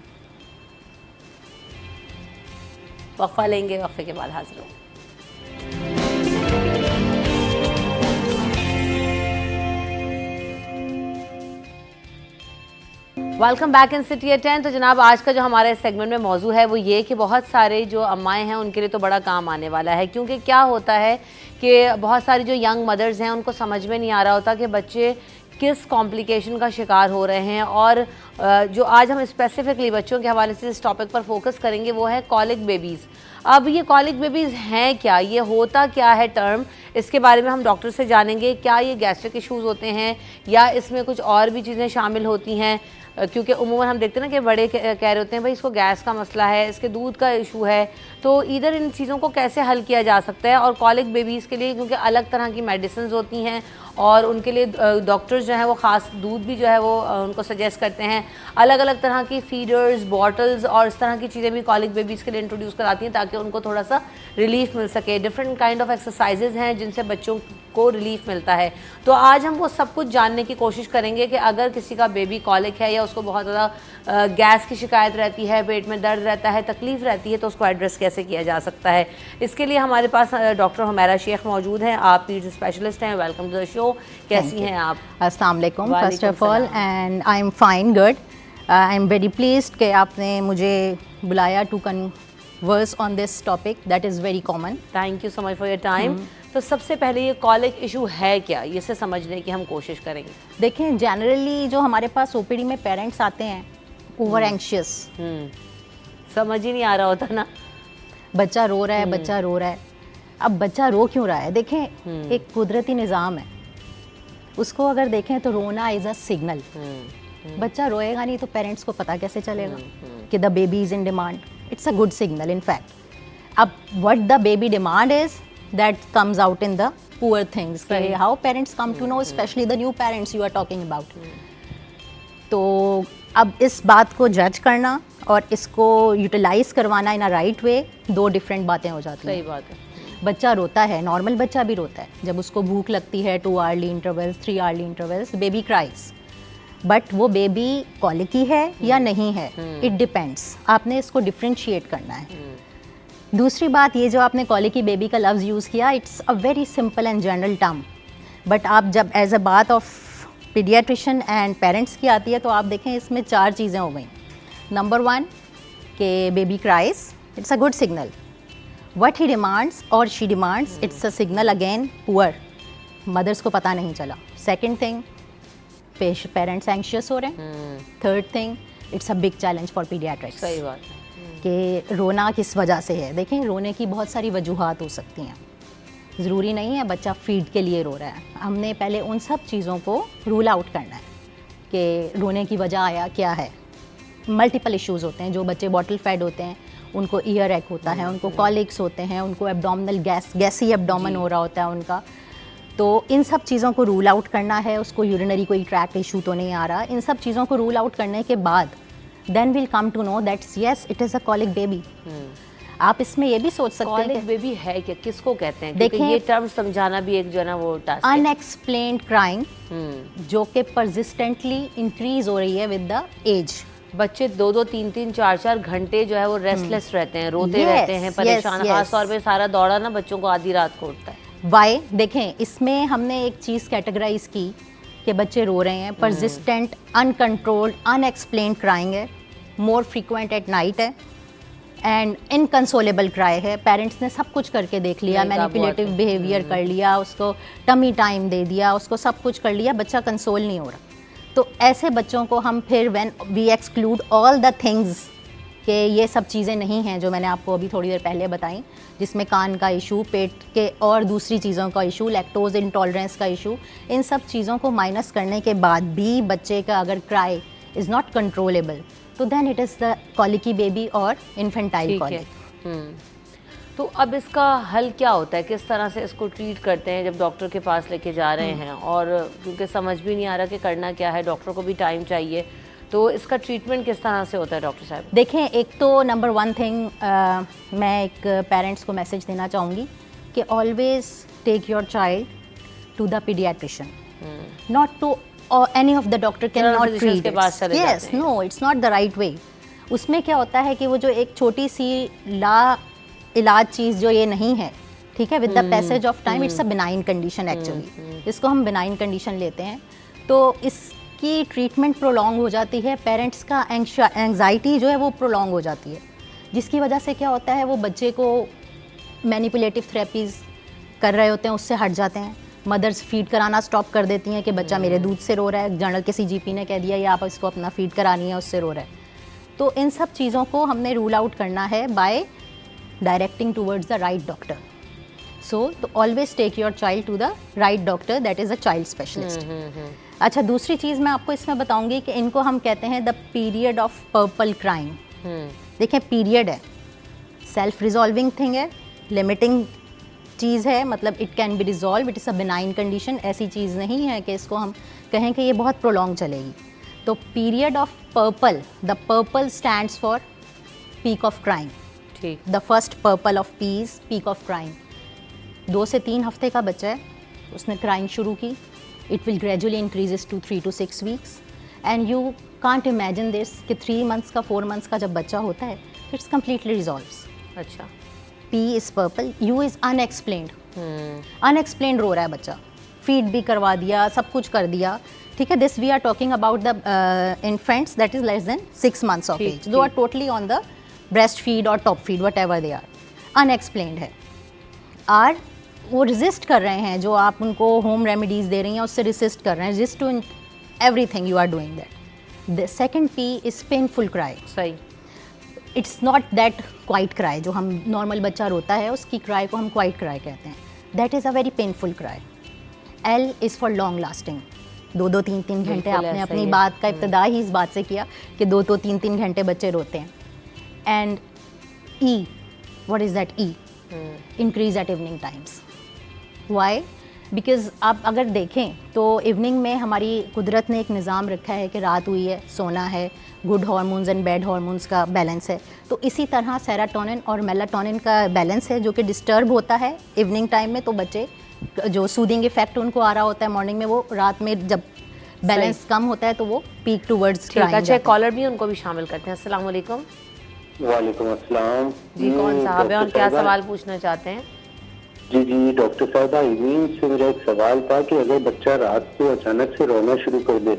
वक्फा लेंगे, वक्फे के बाद हाजिर होंगे। Welcome back in city at 10। तो जनाब आज का जो हमारे सेगमेंट में मौजू है वो ये कि बहुत सारे जो अम्माएँ हैं उनके लिए तो बड़ा काम आने वाला है, क्योंकि क्या होता है कि बहुत सारी जो यंग मदर्स हैं उनको समझ में नहीं आ रहा होता कि बच्चे किस कॉम्प्लिकेशन का शिकार हो रहे हैं। और जो आज हम स्पेसिफिकली बच्चों के हवाले से इस टॉपिक पर फोकस करेंगे वो है कॉलिक बेबीज़। अब ये कॉलिक बेबीज़ हैं क्या, ये होता क्या है टर्म, इसके बारे में हम डॉक्टर से जानेंगे। क्या ये गैस्ट्रिक इश्यूज़ होते हैं या इसमें कुछ और भी चीज़ें शामिल होती हैं, क्योंकि उमूमन हम देखते हैं ना कि बड़े कह रहे होते हैं भाई इसको गैस का मसला है, इसके दूध का इशू है। तो इधर इन चीज़ों को कैसे हल किया जा सकता है। और कॉलिक बेबीज़ के लिए क्योंकि अलग तरह की मेडिसिन होती हैं और उनके लिए डॉक्टर्स जो हैं वो ख़ास दूध भी जो है वो उनको सजेस्ट करते हैं। अलग अलग तरह की फीडर्स, बॉटल्स और इस तरह की चीज़ें भी कॉलिक बेबीज़ के लिए इंट्रोड्यूस कराती हैं ताकि उनको थोड़ा सा रिलीफ मिल सके। डिफरेंट काइंड ऑफ एक्सरसाइजेज़ हैं जिनसे बच्चों को रिलीफ मिलता है। तो आज हम वो सब कुछ जानने की कोशिश करेंगे कि अगर किसी का बेबी कॉलिक है या उसको बहुत ज़्यादा गैस की शिकायत रहती है, पेट में दर्द रहता है, तकलीफ़ रहती है, तो उसको एड्रेस कैसे किया जा सकता है। इसके लिए हमारे पास डॉक्टर हुमैरा शेख मौजूद हैं। आप पीडियाट्रिक स्पेशलिस्ट हैं। Welcome to the show. कैसी हैं आप? अस्सलाम वालेकुम first of all, and I am fine good. I am very pleased कि आपने मुझे बुलाया to converse on this topic that is very common. Thank you so much for your time. तो सबसे पहले ये कॉलिक इशू है क्या, ये से समझने की हम कोशिश करेंगे। देखें, जनरली जो हमारे पास ओपीडी में पेरेंट्स आते हैं ओवर एंक्शियस, समझ ही नहीं आ रहा होता ना, बच्चा रो रहा है, बच्चा रो रहा है। अब बच्चा रो क्यों रहा है? देखें, एक कुदरती निज़ाम है, उसको अगर देखें तो रोना इज़ अ सिग्नल। बच्चा रोएगा नहीं तो पेरेंट्स को पता कैसे चलेगा कि the baby is in demand. It's a good signal in fact. अब what the baby demand is that comes out in the poor things, how parents come to know, especially the new parents you are talking about. तो अब इस बात को जज करना और इसको यूटिलाइज करवाना इन अ राइट वे, दो डिफरेंट बातें हो जाती हैं। सही बात है। बच्चा रोता है, नॉर्मल बच्चा भी रोता है, जब उसको भूख लगती है 2 hourly intervals 3 hourly intervals baby cries, but वो बेबी कॉलिकी है या नहीं है, इट डिपेंड्स। आपने इसको डिफ्रेंशिएट करना है। दूसरी बात, ये जो आपने कॉलिकी बेबी का लफ्ज़ यूज़ किया, it's a very simple and general term, but आप जब एज अ बात ऑफ पीडियाट्रिशियन एंड पेरेंट्स की आती है तो आप देखें इसमें 4 चीज़ें हो गई। नंबर 1 के baby cries, it's a good signal. What he demands और she demands, it's a signal again poor, mothers को पता नहीं चला। सेकेंड थिंग, पेरेंट्स एंशियस हो रहे हैं। Third thing, it's a big challenge for paediatrics. सही बात है कि रोना किस वजह से है। देखें, रोने की बहुत सारी वजूहात हो सकती हैं, ज़रूरी नहीं है बच्चा फीड के लिए रो रहा है। हमने पहले उन सब चीज़ों को रूल आउट करना है कि रोने की वजह आया क्या है। मल्टीपल इश्यूज़ होते हैं, जो बच्चे बॉटल फेड होते हैं उनको ईयर एक होता है, उनको कॉलिक्स होते हैं, उनको एब्डोमिनल गैसी एब्डोमेन हो रहा होता है उनका। तो इन सब चीज़ों को रूल आउट करना है। उसको यूरिनरी कोई ट्रैक्ट इशू तो नहीं आ रहा। इन सब चीज़ों को रूल आउट करने के बाद then we'll come to know that yes it is a colic baby। आप इसमें ये भी सोच सकते हैं कॉलिक बेबी है क्या, किसको कहते हैं? देखें, ये टर्म समझाना भी एक जो है ना वो टास्क है। अनएक्सप्लेन्ड क्राइंग जो कि परसिस्टेंटली इंक्रीज हो रही है विद द एज। बच्चे 2-2, 3-3, 4-4 घंटे जो है वो रेस्टलेस रहते हैं, रोते Yes, रहते हैं, परेशान। yes, खास तौर पे सारा दौड़ा ना बच्चों को आधी रात को उठता है। वाई? देखें, इसमें हमने एक चीज़ कैटेगराइज की कि बच्चे रो रहे हैं, परसिस्टेंट अनकंट्रोल्ड अनएक्सप्लेन्ड क्राइंग है, मोर फ्रीक्वेंट एट नाइट है, एंड इनकंसोलेबल क्राई है। पेरेंट्स ने सब कुछ करके देख लिया, मैनिपुलेटिव बिहेवियर कर लिया, उसको टमी टाइम दे दिया, उसको सब कुछ कर लिया, बच्चा कंसोल नहीं हो रहा। तो ऐसे बच्चों को हम फिर when we exclude all the things कि ये सब चीज़ें नहीं हैं जो मैंने आपको अभी थोड़ी देर पहले बताई, जिसमें कान का इशू, पेट के और दूसरी चीज़ों का इशू, लैक्टोज इंटॉलरेंस का इशू, इन सब चीज़ों को माइनस करने के बाद भी बच्चे का अगर क्राई इज़ नॉट कंट्रोलेबल तो then it is the colicky baby और इन्फेंटाइल कॉलिक। तो अब इसका हल क्या होता है, किस तरह से इसको ट्रीट करते हैं जब डॉक्टर के पास लेके जा रहे हैं? और क्योंकि समझ भी नहीं आ रहा कि करना क्या है, डॉक्टर को भी टाइम चाहिए, तो इसका ट्रीटमेंट किस तरह से होता है डॉक्टर साहब? देखें, एक तो नंबर 1 थिंग मैं एक पेरेंट्स को मैसेज देना चाहूँगी कि always take your child to the paediatrician, not to any of the doctor cannot treat it. Yes, no, it's not the right way. उसमें क्या होता है कि वो जो एक छोटी सी ला इलाज चीज़ जो ये नहीं है, ठीक है, with the passage of time it's a benign condition actually, इसको हम बिनाइन कंडीशन लेते हैं, तो इसकी ट्रीटमेंट प्रोलॉन्ग हो जाती है, पेरेंट्स का एंग्जाइटी जो है वो प्रोलॉन्ग हो जाती है, जिसकी वजह से क्या होता है वो बच्चे को मैनिपुलेटिव थेरेपीज़ कर रहे होते हैं, उससे हट जाते हैं। मदर्स फीड कराना स्टॉप कर देती हैं कि बच्चा मेरे दूध से रो रहा है, जनरल किसी जीपी ने कह दिया या आप इसको अपना फीड करानी है, उससे रो रहा है। तो इन सब चीज़ों को हमने रूल आउट करना है by directing towards the right doctor. So तो always take your child to the right doctor, that is a child specialist. अच्छा, दूसरी चीज़ मैं आपको इसमें बताऊंगी कि इनको हम कहते हैं the period of purple crime. देखें, पीरियड है, सेल्फ रिजॉल्विंग थिंग है, लिमिटिंग चीज़ है, मतलब it can be resolve, it is a benign condition. ऐसी चीज़ नहीं है कि इसको हम कहें कि ये बहुत प्रोलॉन्ग चलेगी। तो period of purple, the purple stands for peak of crime, ठीक, the first purple of peace, peak of crime. 2 से 3 हफ्ते का बच्चा है, उसने क्राइंग शुरू की, it will gradually increases to 3 to 6 weeks and you can't imagine this कि 3 months का 4 months का जब बच्चा होता है इट्स कम्प्लीटली रिजॉल्व्स। अच्छा, P is purple, U is unexplained. Unexplained रो रहा है बच्चा, फीड भी करवा दिया, सब कुछ कर दिया, ठीक है। This we are talking about the infants that is less than 6 months of age, though are totally on the breast feed और top feed whatever they are, unexplained है। आर वो रेजिस्ट कर रहे हैं, जो आप उनको होम रेमेडीज दे रही हैं उससे रेजिस्ट कर रहे हैं, resist to everything you are doing that. The second P is painful cry. सही। It's not that quite cry, जो हम नॉर्मल बच्चा रोता है उसकी क्राई को हम क्वाइट क्राई कहते हैं, that is a very painful cry. L is for long lasting, 2-2, 3-3 घंटे। आपने अपनी बात का इब्तिदा ही इस बात से किया कि 2-2, 3-3 घंटे बच्चे रोते हैं। And E, what is that E? Increase at evening times. Why? Because आप अगर देखें तो इवनिंग में हमारी कुदरत ने एक निज़ाम रखा है कि रात हुई है, सोना है, good hormones and bad hormones का बैलेंस है। तो इसी तरह सेरोटोनिन और मेलाटोनिन का बैलेंस है जो कि डिस्टर्ब होता है इवनिंग टाइम में, तो बच्चे जो सूदिंग इफेक्ट उनको आ रहा होता है मॉर्निंग में, वो रात में जब बैलेंस कम होता है तो वो पीक टूवर्ड्स क्राइंग। अच्छा, कॉलर भी उनको भी शामिल करते हैं। अस्सलाम वालेकुम। वालेकुम अस्सलाम जी, कौन साहब है और क्या सवाल पूछना चाहते हैं? जी डॉक्टर साहबा, इवनिंग से मेरा एक सवाल था कि अगर बच्चा रात को अचानक से रोना शुरू कर दे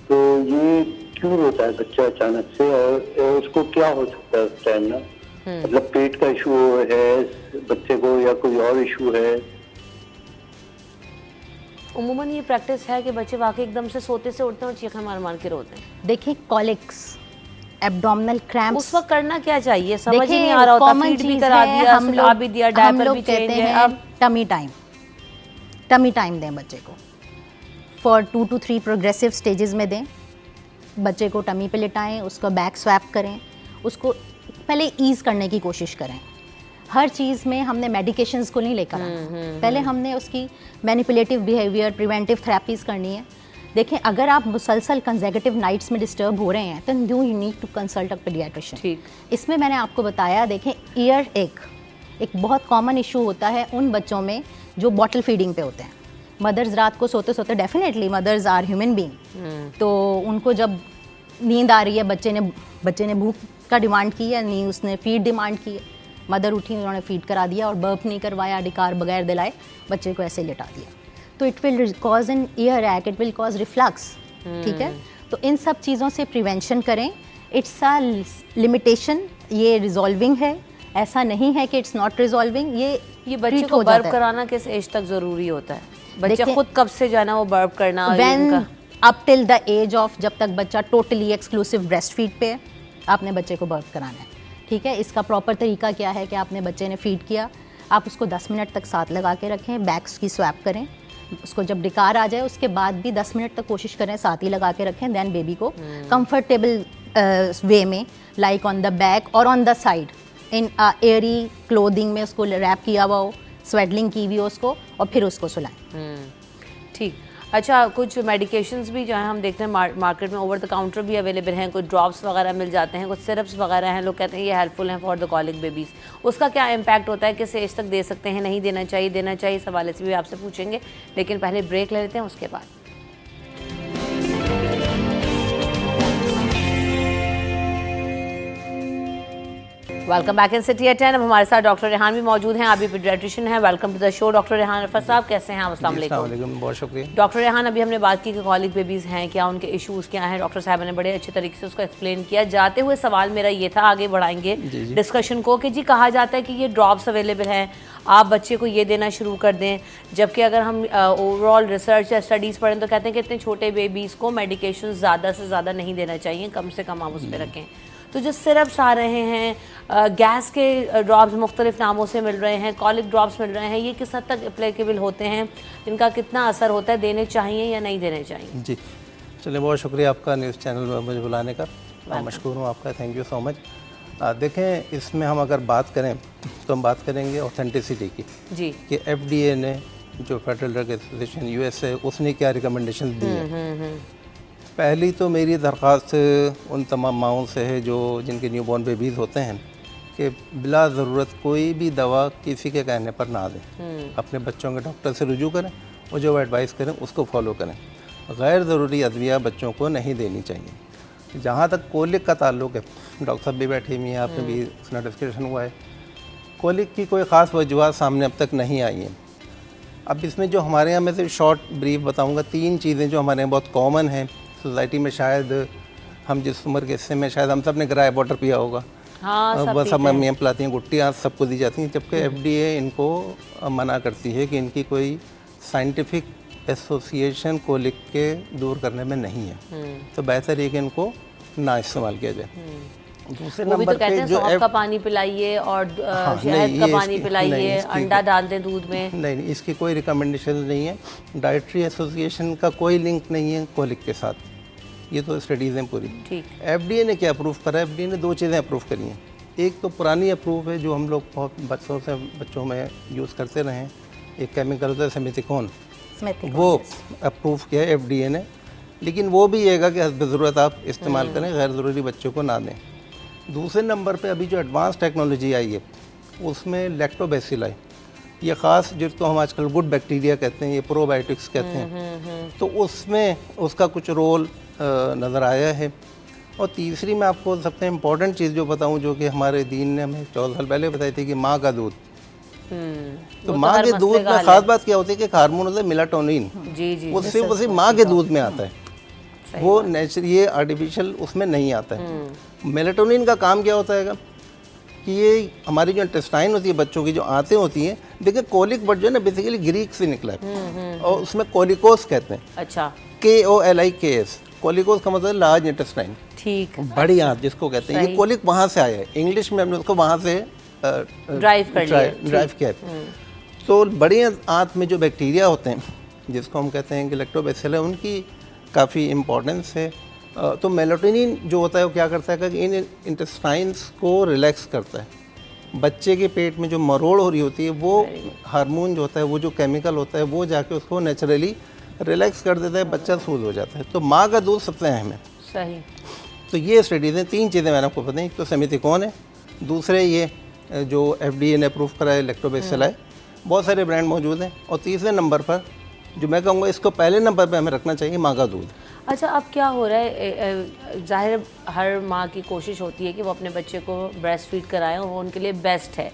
तो ये क्यों रोता है बच्चा अचानक से, और उसको क्या हो सकता है उस टाइम ना, मतलब पेट का इशू है बच्चे को या कोई और इशू है? उम्मूमन ये प्रैक्टिस है कि बच्चे वाकई एकदम से सोते से उठते हैं और चीखें मार मार के रोते हैं। देखिए कॉलिक्स, एब्डोमिनल क्रैम्प्स, उस वक्त करना क्या चाहिए समझ ही नहीं आ रहा होता। फीड भी करा दिया, सुला भी दिया, डायपर भी चेंज है। अब टमी टाइम दें बच्चे को, फॉर 2 to 3 प्रोग्रेसिव स्टेजेस में दें बच्चे को। टमी पे लिटाएं, उसका बैक स्वैप करें, उसको पहले ईज़ करने की कोशिश करें। हर चीज़ में हमने मेडिकेशंस को नहीं लेकर आना, पहले हमने उसकी मैनिपुलेटिव बिहेवियर, प्रिवेंटिव थेरेपीज़ करनी है। देखें, अगर आप मुसलसल कंसेक्यूटिव नाइट्स में डिस्टर्ब हो रहे हैं तो you need to consult a paediatrician. ठीक। इसमें मैंने आपको बताया, देखें ईयर एक बहुत कॉमन इशू होता है उन बच्चों में जो बॉटल फीडिंग पे होते हैं। मदर्स रात को सोते सोते, definitely mothers are human being, तो उनको जब नींद आ रही है, बच्चे ने भूख का डिमांड की है, नींद उसने फीड डिमांड की है, मदर उठी, उन्होंने फीड करा दिया और बर्प नहीं करवाया, डिकार बगैर दिलाए बच्चे को ऐसे लिटा दिया, तो it will cause an earache, it will cause reflux. ठीक है, तो इन सब चीज़ों से प्रिवेंशन करें। इट्स अ लिमिटेशन, ये रिजॉल्विंग है, ऐसा नहीं है कि इट्स नॉट रिजॉल्विंग। ये बच्चे को बर्प कराना किस एज तक ज़रूरी होता है? बच्चा खुद कब से जाना वो बर्प करना? When up till the age of, जब तक बच्चा टोटली एक्सक्लूसिव ब्रेस्ट फीड पे है, आपने बच्चे को बर्प कराना है। ठीक है, इसका प्रॉपर तरीका क्या है कि आपने बच्चे ने फीड किया, आप उसको 10 मिनट तक साथ लगा के रखें, बैक्स की स्वैप करें, उसको जब डिकार आ जाए उसके बाद भी 10 मिनट तक कोशिश करें साथ ही लगा के रखें। देन बेबी को कंफर्टेबल वे में, लाइक ऑन द बैक और on the side, in Airy clothing में उसको रैप किया हुआ हो, स्वेडलिंग की हुई हो उसको, और फिर उसको सुलाएं। ठीक। अच्छा, कुछ मेडिकेशंस भी जो है हम देखते हैं मार्केट में ओवर द काउंटर भी अवेलेबल हैं, कुछ ड्रॉप्स वगैरह मिल जाते हैं, कुछ सिरप्स वगैरह हैं, लोग कहते हैं ये हेल्पफुल हैं फॉर द कॉलिक बेबीज़। उसका क्या इम्पैक्ट होता है, किस एज तक दे सकते हैं, नहीं देना चाहिए, इस हवाले से भी आपसे पूछेंगे, लेकिन पहले ब्रेक ले लेते हैं, उसके बाद। Welcome back in city at 10। अब हमारे साथ डॉक्टर रेहान भी मौजूद हैं, आप भी पीडियाट्रिशियन हैं। Welcome to the show doctor Rehan Arafat साहब, कैसे हैं आप? अस्सलाम वालेकुम। बहुत शुक्रिया डॉक्टर रेहान, अभी हमने बात की कि कॉलिक बेबीज़ हैं, क्या उनके इश्यूज़ क्या हैं, डॉक्टर साहब ने बड़े अच्छे तरीके से उसको एक्सप्लेन किया। जाते हुए सवाल मेरा ये था, आगे बढ़ाएंगे डिस्कशन को, कि जी कहा जाता है कि ये ड्रॉप्स अवेलेबल हैं, आप बच्चे को ये देना शुरू कर दें, जबकि अगर हम ओवरऑल रिसर्च या स्टडीज़ पढ़ें तो कहते हैं कि इतने छोटे बेबीज़ को मेडिकेशन ज़्यादा से ज़्यादा नहीं देना चाहिए, कम से कम आप उस पर रखें। तो जो सिरप्स आ रहे हैं, गैस के ड्रॉप्स मुख्तलिफ नामों से मिल रहे हैं, कॉलिक ड्रॉप्स मिल रहे हैं, ये किस हद तक एप्लीकेबल होते हैं, इनका कितना असर होता है, देने चाहिए या नहीं देने चाहिए? जी, चलिए, बहुत शुक्रिया आपका न्यूज़ चैनल में मुझे बुलाने का, मैं मशकूर हूँ आपका, थैंक यू सो मच। देखें, इसमें हम अगर बात करें तो हम बात करेंगे ऑथेंटिसिटी की, जी, कि FDA ने, जो फेडरल ड्रग एसोसिएशन US है, उसने क्या रिकमेंडेशन दी है। पहली तो मेरी दरख्वास्त उन तमाम माओं से है जो जिनके न्यूबॉर्न बेबीज़ होते हैं कि बिला ज़रूरत कोई भी दवा किसी के कहने पर ना दें। अपने बच्चों के डॉक्टर से रुजू करें और जो एडवाइस करें उसको फॉलो करें। गैर ज़रूरी अद्विया बच्चों को नहीं देनी चाहिए। जहाँ तक कोलिक का ताल्लुक़ है, डॉक्टर साहब भी बैठे हुए हैं, आपने भी इसमें डिस्कशन हुआ है, कोलिक की कोई ख़ास वजूहत सामने अब तक नहीं आई हैं। अब इसमें जो हमारे यहाँ, मैं सिर्फ शॉर्ट ब्रीफ बताऊँगा, 3 चीज़ें जो हमारे यहाँ बहुत कॉमन हैं सोसाइटी में। शायद हम जिस उम्र के हिस्से में, शायद हम सब ने ग्राय वाटर पिया होगा। हाँ, बस हम मम्मियाँ पिलाती हैं, गुट्टियाँ सबको दी जाती हैं, जबकि FDA इनको मना करती है कि इनकी कोई साइंटिफिक एसोसिएशन कोलिक के दूर करने में नहीं है। तो बेहतर है कि इनको ना इस्तेमाल किया जाए। दूसरे वो भी तो नंबर कहते पे हैं जो सौंफ का पानी पिलाइए और शहद का पानी पिलाइए, अंडा डाल दें दूध में। नहीं, इसकी कोई रिकमेंडेशन नहीं है। डाइटरी एसोसिएशन का कोई लिंक नहीं है कोलिक के साथ। ये तो स्टडीज़ हैं पूरी। ठीक। FDA ने क्या अप्रूव करा है? FDA ने 2 चीज़ें अप्रूव करी हैं। एक तो पुरानी अप्रूव है जो हम लोग बहुत बच्चों में यूज़ करते रहे हैं, एक केमिकल होता है सेमिथिकोन, वो अप्रूव किया है FDA ने। लेकिन वो भी येगा कि हस्ब ज़रूरत आप इस्तेमाल करें, गैर ज़रूरी बच्चों को ना दें। दूसरे नंबर पे अभी जो एडवांस टेक्नोलॉजी आई है उसमें लैक्टोबैसिलाई, ये ख़ास जिसको हम आजकल गुड बैक्टीरिया कहते हैं, ये प्रोबायोटिक्स कहते हैं, तो उसमें उसका कुछ रोल नज़र आया है। और तीसरी मैं आपको सबसे इम्पोर्टेंट चीज़ जो बताऊं, जो कि हमारे दीन ने हमें 14 साल पहले बताई थी, कि माँ का दूध। तो माँ के दूध में ख़ास बात क्या होती है कि हार्मोन होता है मेलाटोनिन, वो सिर्फ माँ के दूध में आता है, वो नेचुरल, ये आर्टिफिशियल उसमें नहीं आता है। मेलाटोनिन का काम क्या होता है कि ये हमारी जो इंटेस्टाइन होती है बच्चों की, जो आंतें होती हैं, देखिए कोलिक वर्ड जो है ना बेसिकली ग्रीक से निकला है और उसमें कोलिकोस कहते हैं। अच्छा। KOLIKS, कोलिकोस का मतलब लार्ज इंटेस्टाइन, ठीक, बड़ी आंत जिसको कहते हैं। ये कोलिक वहाँ से आया है, इंग्लिश में हमने उसको वहाँ से ड्राइव किया है। तो बड़ी आंत में जो बैक्टीरिया होते हैं जिसको हम कहते हैं कि लैक्टोबैसिलस, उनकी काफ़ी इम्पोर्टेंस है। तो मेलाटोनिन जो होता है वो क्या करता है कि इन इंटेस्टाइन्स को रिलैक्स करता है। बच्चे के पेट में जो मरोड़ हो रही होती है, वो हार्मोन जो होता है, वो जो केमिकल होता है, वो जाके उसको नेचुरली रिलैक्स कर देता है, बच्चा सूद हो जाता है। तो माँ का दूध सबसे अहम है। सही। तो ये स्टडीज़ हैं, 3 चीज़ें मैंने आपको बताई। एक तो सेमिथिकोन है, दूसरे ये जो FDA ने अप्रूव करा है लैक्टोबैसिलाई, बहुत सारे ब्रांड मौजूद हैं, और तीसरे नंबर पर जो मैं कहूँगा इसको पहले नंबर पर हमें रखना चाहिए, माँ का दूध। अच्छा, अब क्या हो रहा है, ज़ाहिर हर माँ की कोशिश होती है कि वो अपने बच्चे को ब्रेस्ट फीड कराएं और वो उनके लिए बेस्ट है,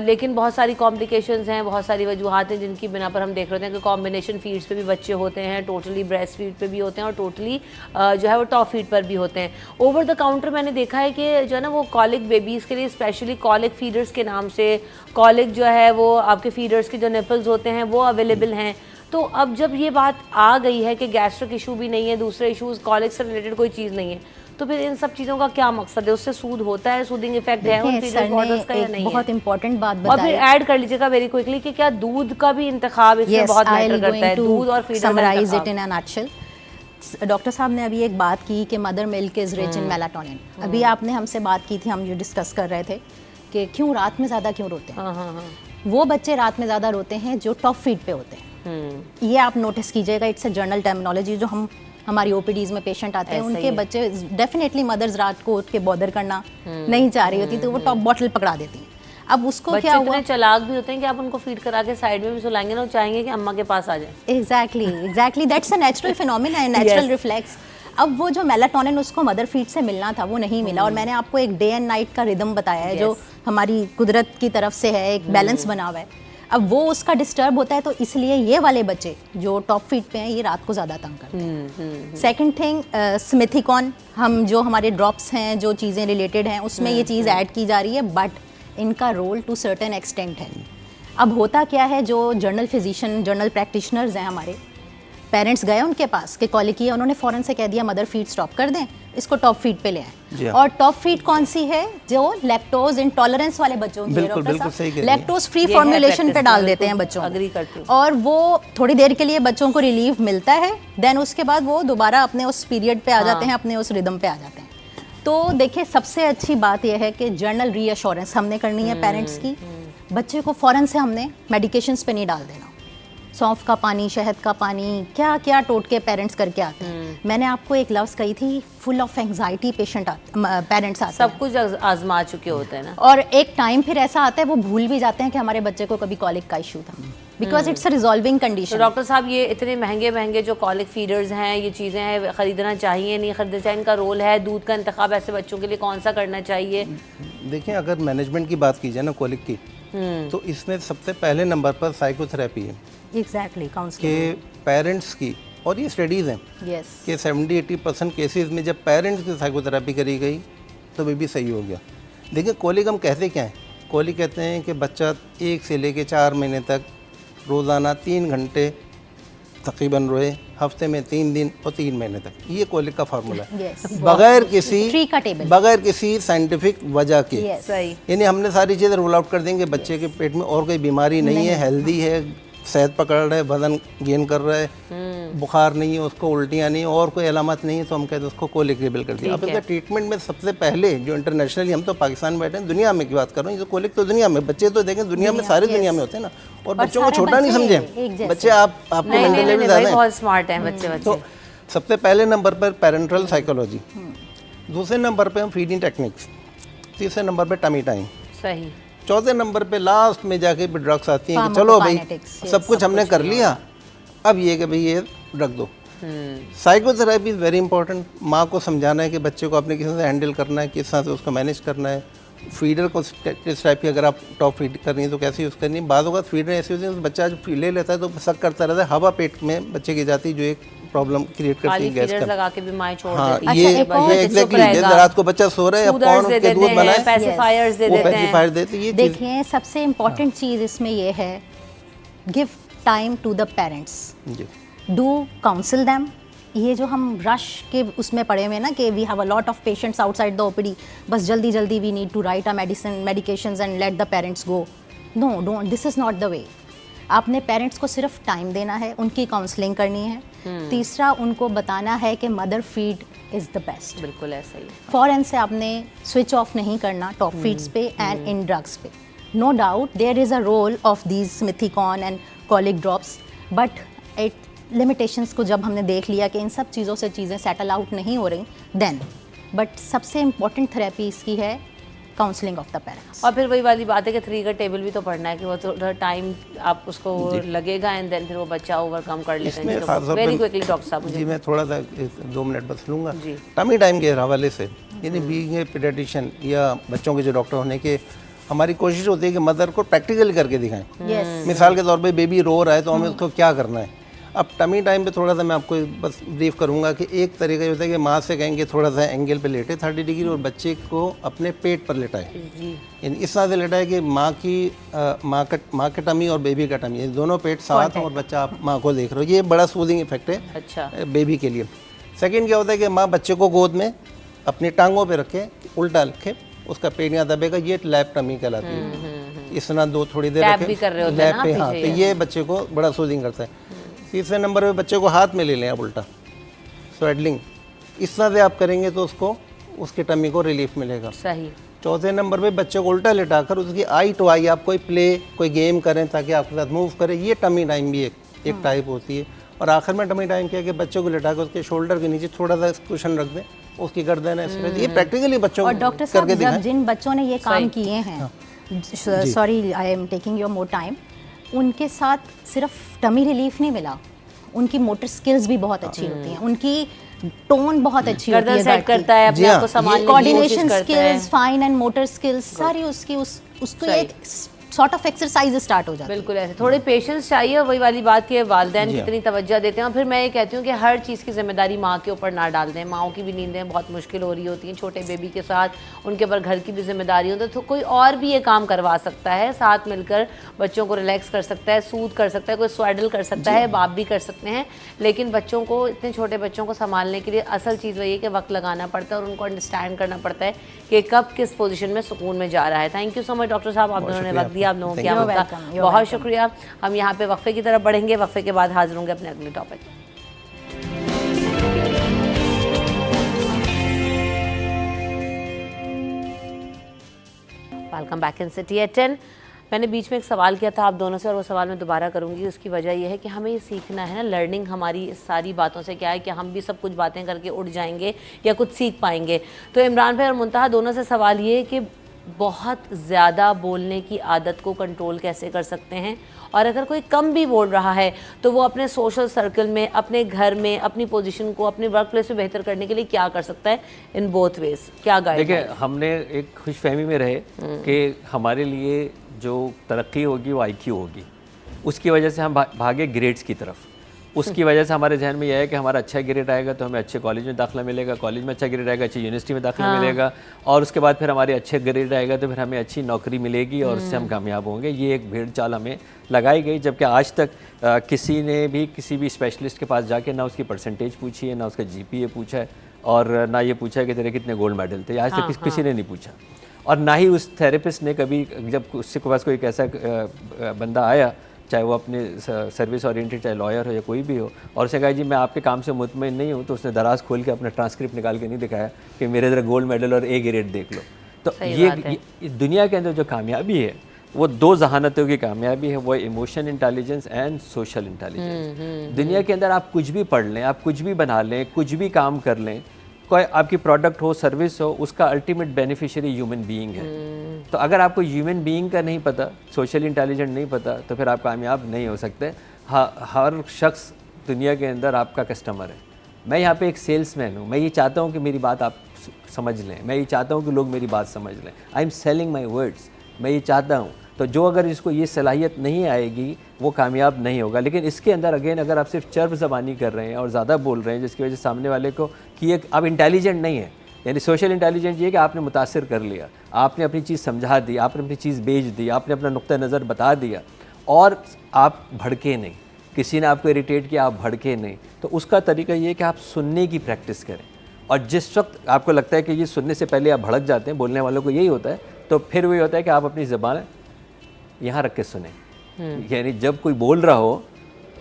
लेकिन बहुत सारी कॉम्प्लिकेशंस हैं, बहुत सारी वजूहात हैं जिनकी बिना पर हम देख रहे हैं कि कॉम्बिनेशन फीड्स पे भी बच्चे होते हैं, टोटली ब्रेस्ट फीड पे भी होते हैं और टोटली जो है वो टॉप फीड पर भी होते हैं। ओवर द काउंटर मैंने देखा है कि जो है ना वो कॉलिक बेबीज़ के लिए स्पेशली कॉलिक फीडर्स के नाम से, कॉलिक जो है वो आपके फीडर्स के जो निपल्स होते हैं वो अवेलेबल हैं। तो अब जब ये बात आ गई है कि गैस्ट्रिक इशू भी नहीं है, दूसरे इश्यूज कॉलिक से रिलेटेड कोई चीज़ नहीं है, तो फिर इन सब चीज़ों का क्या मकसद है? उससे सूद होता है, सूदिंग इफेक्ट है उन फीडर बॉटल्स का या नहीं है? बहुत इंपॉर्टेंट बात बताइए। और फिर ऐड कर लीजिएगा वेरी क्विकली कि क्या दूध का भी इंतखाब इसमें बहुत मैटर करता है, दूध और feeder summarise it in a nutshell. Doctor साहब ने अभी एक बात की कि mother milk is rich in melatonin. अभी आपने हमसे बात की थी, हम ये डिस्कस कर रहे थे कि क्यों रात में ज़्यादा क्यों रोते हैं। वो बच्चे रात में ज़्यादा रोते हैं जो टॉप फीड पे होते हैं। ये आप नोटिस कीजिएगा, इट्स अ जर्नल टर्मिनोलॉजी। जो हमारी ओपीडीज में पेशेंट आते हैं, उनके बच्चे डेफिनेटली मदर्स रात को उठ के बॉदर करना नहीं चाह रही होती, तो वो टॉप बॉटल पकड़ा देती हैं। अब उसको क्या हुआ, चालाक भी होते हैं कि आप उनको फीड करा के साइड में भी सुलाएंगे ना, वो चाहेंगे कि अम्मा के पास आ जाए। Exactly that's a natural phenomena है, नेचुरल रिफ्लेक्स। अब वो जो मेलाटोनिन उसको मदर फीड से मिलना था वो नहीं मिला, और मैंने आपको एक डे एंड नाइट का रिदम बताया है जो हमारी कुदरत की तरफ से है, एक बैलेंस बना हुआ है। अब वो उसका डिस्टर्ब होता है, तो इसलिए ये वाले बच्चे जो टॉप फीड पे हैं ये रात को ज़्यादा तंग करते हैं। सेकंड थिंग, स्मिथिकॉन, हम जो हमारे ड्रॉप्स हैं, जो चीज़ें रिलेटेड हैं, उसमें ये चीज़ ऐड की जा रही है, बट इनका रोल टू सर्टेन एक्सटेंट है। अब होता क्या है, जो जर्नल फिजिशियन, जर्नल प्रैक्टिशनर्स हैं हमारे, पेरेंट्स गए उनके पास कि कॉलिक किया, उन्होंने फ़ौरन से कह दिया मदर फीड स्टॉप कर दें, इसको टॉप फीड पे ले आए। और टॉप फीड कौन सी है? जो लैक्टोज इंटॉलरेंस वाले बच्चों की, लैक्टोज फ्री फॉर्मुलेशन पे डाल देते हैं बच्चों को, और वो थोड़ी देर के लिए बच्चों को रिलीफ मिलता है, देन उसके बाद वो दोबारा अपने उस पीरियड पे आ जाते हैं, अपने उस रिदम पे आ जाते हैं। तो देखिए, सबसे अच्छी बात यह है कि जर्नल रीअश्योरेंस हमने करनी है पेरेंट्स की। बच्चे को फ़ौरन से हमने मेडिकेशंस पे नहीं डाल देना। सौंफ का पानी, शहद का पानी, क्या क्या टोटके पेरेंट्स करके आते हैं, मैंने आपको एक लफ्ज़ कही थी, full of anxiety patient parents आते सब हैं, कुछ आजमा चुके होते हैं ना। और एक टाइम फिर ऐसा आता है वो भूल भी जाते हैं कि हमारे बच्चे को कभी कॉलिक का इशू था, बिकॉज इट्स अ रिजॉल्विंग तो कंडीशन। डॉक्टर साहब ये इतने महंगे महंगे जो कॉलिक फीडर्स हैं, ये चीज़ें हैं, खरीदना चाहिए नहीं खरीदना चाहिए, इनका रोल है, दूध का इंतखाब ऐसे बच्चों के लिए कौन सा करना चाहिए? देखिए, अगर मैनेजमेंट की बात की जाए ना कोलिक की, तो इसमें सबसे पहले नंबर पर साइकोथेरेपी है एग्जैक्टली, काउंसलिंग। कि पेरेंट्स की, और ये स्टडीज़ हैं यस, कि 70-80% केसेस में जब पेरेंट्स की साइकोथेरेपी करी गई तो बेबी सही हो गया। देखिए, कोलिक हम कहते क्या हैं? कोलिक कहते हैं कि बच्चा 1 से लेके 4 महीने तक रोज़ाना 3 घंटे तकरीबन रोए, हफ्ते में 3 दिन और 3 महीने तक, ये कोलिक का फार्मूला है, यस, बगैर किसी 3 का टेबल, बगैर किसी साइंटिफिक वजह के। यस, सही। यानी हमने सारी चीज़ें रूल आउट कर देंगे, बच्चे के पेट में और कोई बीमारी नहीं है, हेल्दी है, सेहत पकड़ रहा है, वजन गेन कर रहा है, बुखार नहीं है उसको, उल्टियाँ नहीं, और कोई अलामत नहीं है, तो हम कहते हैं उसको कोलिक लेबल कर दिया। अब इसका ट्रीटमेंट में सबसे पहले जो इंटरनेशनली, हम तो पाकिस्तान में बैठे हैं, दुनिया में की बात कर रहा हूँ, ये कोलिक तो दुनिया में, बच्चे तो देखें दुनिया में, सारी दुनिया में होते हैं ना, और बच्चों को सारे छोटा नहीं बच्चे समझे, एक जैसे। बच्चे आपको मेंटल लेवल भाई ज़्यादा है। बहुत स्मार्ट हैं बच्चे तो सबसे पहले नंबर पर पेरेंटल साइकोलॉजी, दूसरे नंबर पे हम फीडिंग टेक्निक्स, तीसरे नंबर पे टमी टाइम, सही। चौथे नंबर पे लास्ट में जाके भी ड्रग्स आती हैं कि चलो भाई Pharmacokinetics, सब कुछ हमने कर लिया, अब ये कि भाई ये ड्रग दो। Psychotherapy is very important. माँ को समझाना है कि बच्चे को अपने किस तरह से हैंडल करना है, किस तरह से उसको मैनेज करना है। फीडर को किस टाइप की, अगर आप टॉप फीड करनी है तो कैसे यूज़ करनी है। बाद होगा फीडर ऐसी होती है तो बच्चा जो ले लेता है तो सक करता रहता है, हवा पेट में बच्चे की जाती है, जो एक प्रॉब्लम क्रिएट करती खाली है गैस फीडर्स का। लगा के भी माएँ छोड़ हाँ, देती हैं। ये एक और एग्जैक्टली, रात को बच्चा सो रहा है, अब कौन उसके दूध बनाए, पैसिफायर्स दे वो देते हैं। पैसिफायर देते, ये चीज़ देखिए, सबसे इम्पोर्टेंट चीज़ इसमें ये है, give time to the parents, जी। Do counsel them. ये जो हम रश के उसमें पड़े हुए हैं ना कि we have a lot of patients outside the OPD, बस जल्दी जल्दी we need to write a medications and let the parents go. No, don't, this is not the way. आपने पेरेंट्स को सिर्फ टाइम देना है, उनकी काउंसलिंग करनी है। तीसरा, उनको बताना है कि mother feed is the best. बिल्कुल ऐसा ही। फ़ौरन से आपने स्विच ऑफ नहीं करना टॉप फीड्स पे एंड इन ड्रग्स पे। No doubt there is a role of these simethicone and colic drops, but it limitations को जब हमने देख लिया कि इन सब चीज़ों से चीज़ें सेटल आउट नहीं हो रही, देन बट सबसे इम्पॉर्टेंट थेरेपी इसकी है काउंसलिंग ऑफ द पेरेंट्स। और फिर वही वाली बात है कि 3 का टेबल भी तो पढ़ना है कि वो थोड़ा टाइम आप उसको लगेगा एंड देन फिर वो बच्चा ओवरकम कर इसमें लेगा। खास तौर वेरी पे- क्विकली डॉक्टर साहब जी, मुझे मैं थोड़ा सा 2 मिनट बस लूँगा। जी। टमी टाइम के हवाले से, यानी बीइंग ए पीडियाट्रिशियन या बच्चों के जो डॉक्टर होने के, हमारी कोशिश होती है कि मदर को प्रैक्टिकली करके दिखाएं। यस, मिसाल के तौर पे बेबी रो रहा है तो हमें उसको क्या करना है। अब टमी टाइम पे थोड़ा सा मैं आपको बस ब्रीफ करूंगा कि एक तरीका ये होता है कि माँ से कहेंगे थोड़ा सा एंगल पे लेटे 30 डिग्री, और बच्चे को अपने पेट पर लेटाए, यानी इस तरह से लेटाए कि माँ का टमी और बेबी का टमी, ये दोनों पेट साथ हों और बच्चा आप माँ को देख रहे हो। ये बड़ा सूदिंग इफेक्ट है अच्छा। बेबी के लिए। सेकंड क्या होता है कि माँ बच्चे को गोद में अपनी टांगों पे रखे, उल्टा रखे, उसका पेट यहाँ दबेगा, ये लैप टमी कहलाती है। इस तरह दो थोड़ी देर टैप रखें भी कर रहे होते हैं लैप ना पे, आप हाँ, पीछे तो ये बच्चे को बड़ा सूदिंग करता है। तीसरे नंबर पे बच्चे को हाथ में ले लें आप उल्टा, स्वेडलिंग, इस तरह से आप करेंगे तो उसको उसके टमी को रिलीफ मिलेगा। सही। चौथे नंबर पे बच्चे को उल्टा लेटाकर उसकी आई टू आई आप कोई प्ले, कोई गेम करें ताकि आपके साथ मूव करे, ये टमी टाइम भी एक टाइप होती है। और आखिर में टमी टाइम क्या है कि बच्चे को लेटाकर उसके शोल्डर के नीचे थोड़ा सा कुशन रख दें, उसकी गर्दन है, ये प्रैक्टिकली बच्चों और को डॉक्टर साहब करके जब दिखाएं। जिन बच्चों ने ये काम किए हैं, sorry I am taking your more time, उनके साथ सिर्फ टमी रिलीफ नहीं मिला, उनकी मोटर स्किल्स भी बहुत अच्छी होती हैं, उनकी टोन बहुत अच्छी होती गर्दन है, सेट करता है, अपने आप को संभालने की कोशिश कोऑर्डिनेशन करता है। Skills, fine and motor skills सारी उसकी उसको एक सॉर्ट ऑफ एक्सरसाइज स्टार्ट हो जाती है। बिल्कुल ऐसे थोड़े पेशेंस चाहिए, वही वाली बात कि वालिदैन कितनी तवज्जो देते हैं। और फिर मैं ये कहती हूँ कि हर चीज़ की जिम्मेदारी माँ के ऊपर ना डाल दें। माँओं की भी नींदें बहुत मुश्किल हो रही होती हैं छोटे बेबी के साथ, उनके ऊपर घर की भी जिम्मेदारी होती है, तो कोई और भी ये काम करवा सकता है, साथ मिलकर बच्चों को रिलैक्स कर सकता है, सूद कर सकता है, कोई स्वाडल कर सकता है, बाप भी कर सकते हैं। लेकिन बच्चों को, इतने छोटे बच्चों को संभालने के लिए असल चीज़ वही है कि वक्त लगाना पड़ता है और उनको अंडरस्टैंड करना पड़ता है कि कब किस पोजीशन में सुकून में जा रहा है। Thank you so much doctor साहब, आप दोनों ने वक्त दिया, आप लोगों की आपका बहुत शुक्रिया। हम यहाँ पे वक्फे की तरफ बढ़ेंगे, वक्फे के बाद हाजिर होंगे अपने अगले topic. Welcome back in city at 10। मैंने बीच में एक सवाल किया था आप दोनों से और वो सवाल मैं दोबारा करूँगी। उसकी वजह यह है कि हमें ये सीखना है ना, लर्निंग हमारी इस सारी बातों से क्या है कि हम भी सब कुछ बातें करके उठ जाएंगे या कुछ सीख पाएंगे। तो इमरान भाई और मुंतहा दोनों से सवाल ये है कि बहुत ज़्यादा बोलने की आदत को कंट्रोल कैसे कर सकते हैं, और अगर कोई कम भी बोल रहा है तो वो अपने सोशल सर्कल में, अपने घर में, अपनी पोजीशन को अपने वर्क प्लेस में बेहतर करने के लिए क्या कर सकता है इन बोथ वेज, क्या गाइड? देखिए, हमने एक खुशफहमी में रहे कि हमारे लिए जो तरक्की होगी वो आईक्यू होगी, उसकी वजह से हम भागे ग्रेड्स की तरफ। उसकी वजह से हमारे जहन में यह है कि हमारा अच्छा ग्रेड आएगा तो हमें अच्छे कॉलेज में दाखिला मिलेगा, कॉलेज में अच्छा ग्रेड आएगा अच्छी यूनिवर्सिटी में दाखिला मिलेगा, और उसके बाद फिर हमारे अच्छे ग्रेड आएगा तो फिर हमें अच्छी नौकरी मिलेगी और उससे हम कामयाब होंगे। ये एक भेड़ चाल हमें लगाई गई, जबकि आज तक किसी ने भी किसी भी स्पेशलिस्ट के पास जाके ना उसकी परसेंटेज पूछी है, ना उसका GPA पूछा है, और ना ये पूछा है कि तेरे कितने गोल्ड मेडल थे। आज तक किसी ने नहीं पूछा, और ना ही उस थेरेपिस्ट ने कभी, जब उसके पास कोई एक ऐसा बंदा आया, चाहे वो अपने सर्विस ओरिएंटेड, चाहे लॉयर हो या कोई भी हो, और उसने कहा जी मैं आपके काम से मुतमईन नहीं हूँ, तो उसने दराज खोल के अपना ट्रांसक्रिप्ट निकाल के नहीं दिखाया कि मेरे ज़रा गोल्ड मेडल और A ग्रेड देख लो। तो ये दुनिया के अंदर जो कामयाबी है वो दो जहानतों की कामयाबी है, वो emotion intelligence and social intelligence. दुनिया के अंदर आप कुछ भी पढ़ लें, आप कुछ भी बना लें, कुछ भी काम कर लें, कोई आपकी प्रोडक्ट हो, सर्विस हो, उसका अल्टीमेट बेनिफिशियरी ह्यूमन बीइंग है। तो अगर आपको ह्यूमन बीइंग का नहीं पता, सोशल इंटेलिजेंट नहीं पता, तो फिर आप कामयाब नहीं हो सकते। हर शख्स दुनिया के अंदर आपका कस्टमर है। मैं यहाँ पे एक सेल्समैन हूँ, मैं ये चाहता हूँ कि मेरी बात आप समझ लें, मैं ये चाहता हूँ कि लोग मेरी बात समझ लें। I am selling my words, मैं ये चाहता हूँ। तो जो अगर इसको ये सलाहियत नहीं आएगी वो कामयाब नहीं होगा। लेकिन इसके अंदर अगेन अगर आप सिर्फ चर्ब ज़बानी कर रहे हैं और ज़्यादा बोल रहे हैं, जिसकी वजह से सामने वाले को कि ये आप इंटेलिजेंट नहीं है, यानी सोशल इंटेलिजेंट ये कि आपने मुतासिर कर लिया, आपने अपनी चीज़ समझा दी, आपने अपनी चीज़ बेच दी, आपने अपना नुक्ता नज़र बता दिया, और आप भड़के नहीं, किसी ने आपको इरिटेट किया, आप भड़के नहीं। तो उसका तरीका ये है कि आप सुनने की प्रैक्टिस करें, और जिस वक्त आपको लगता है कि ये सुनने से पहले आप भड़क जाते हैं, बोलने वालों को यही होता है, तो फिर वही होता है कि आप अपनी ज़बान यहाँ रख के सुने। यानी जब कोई बोल रहा हो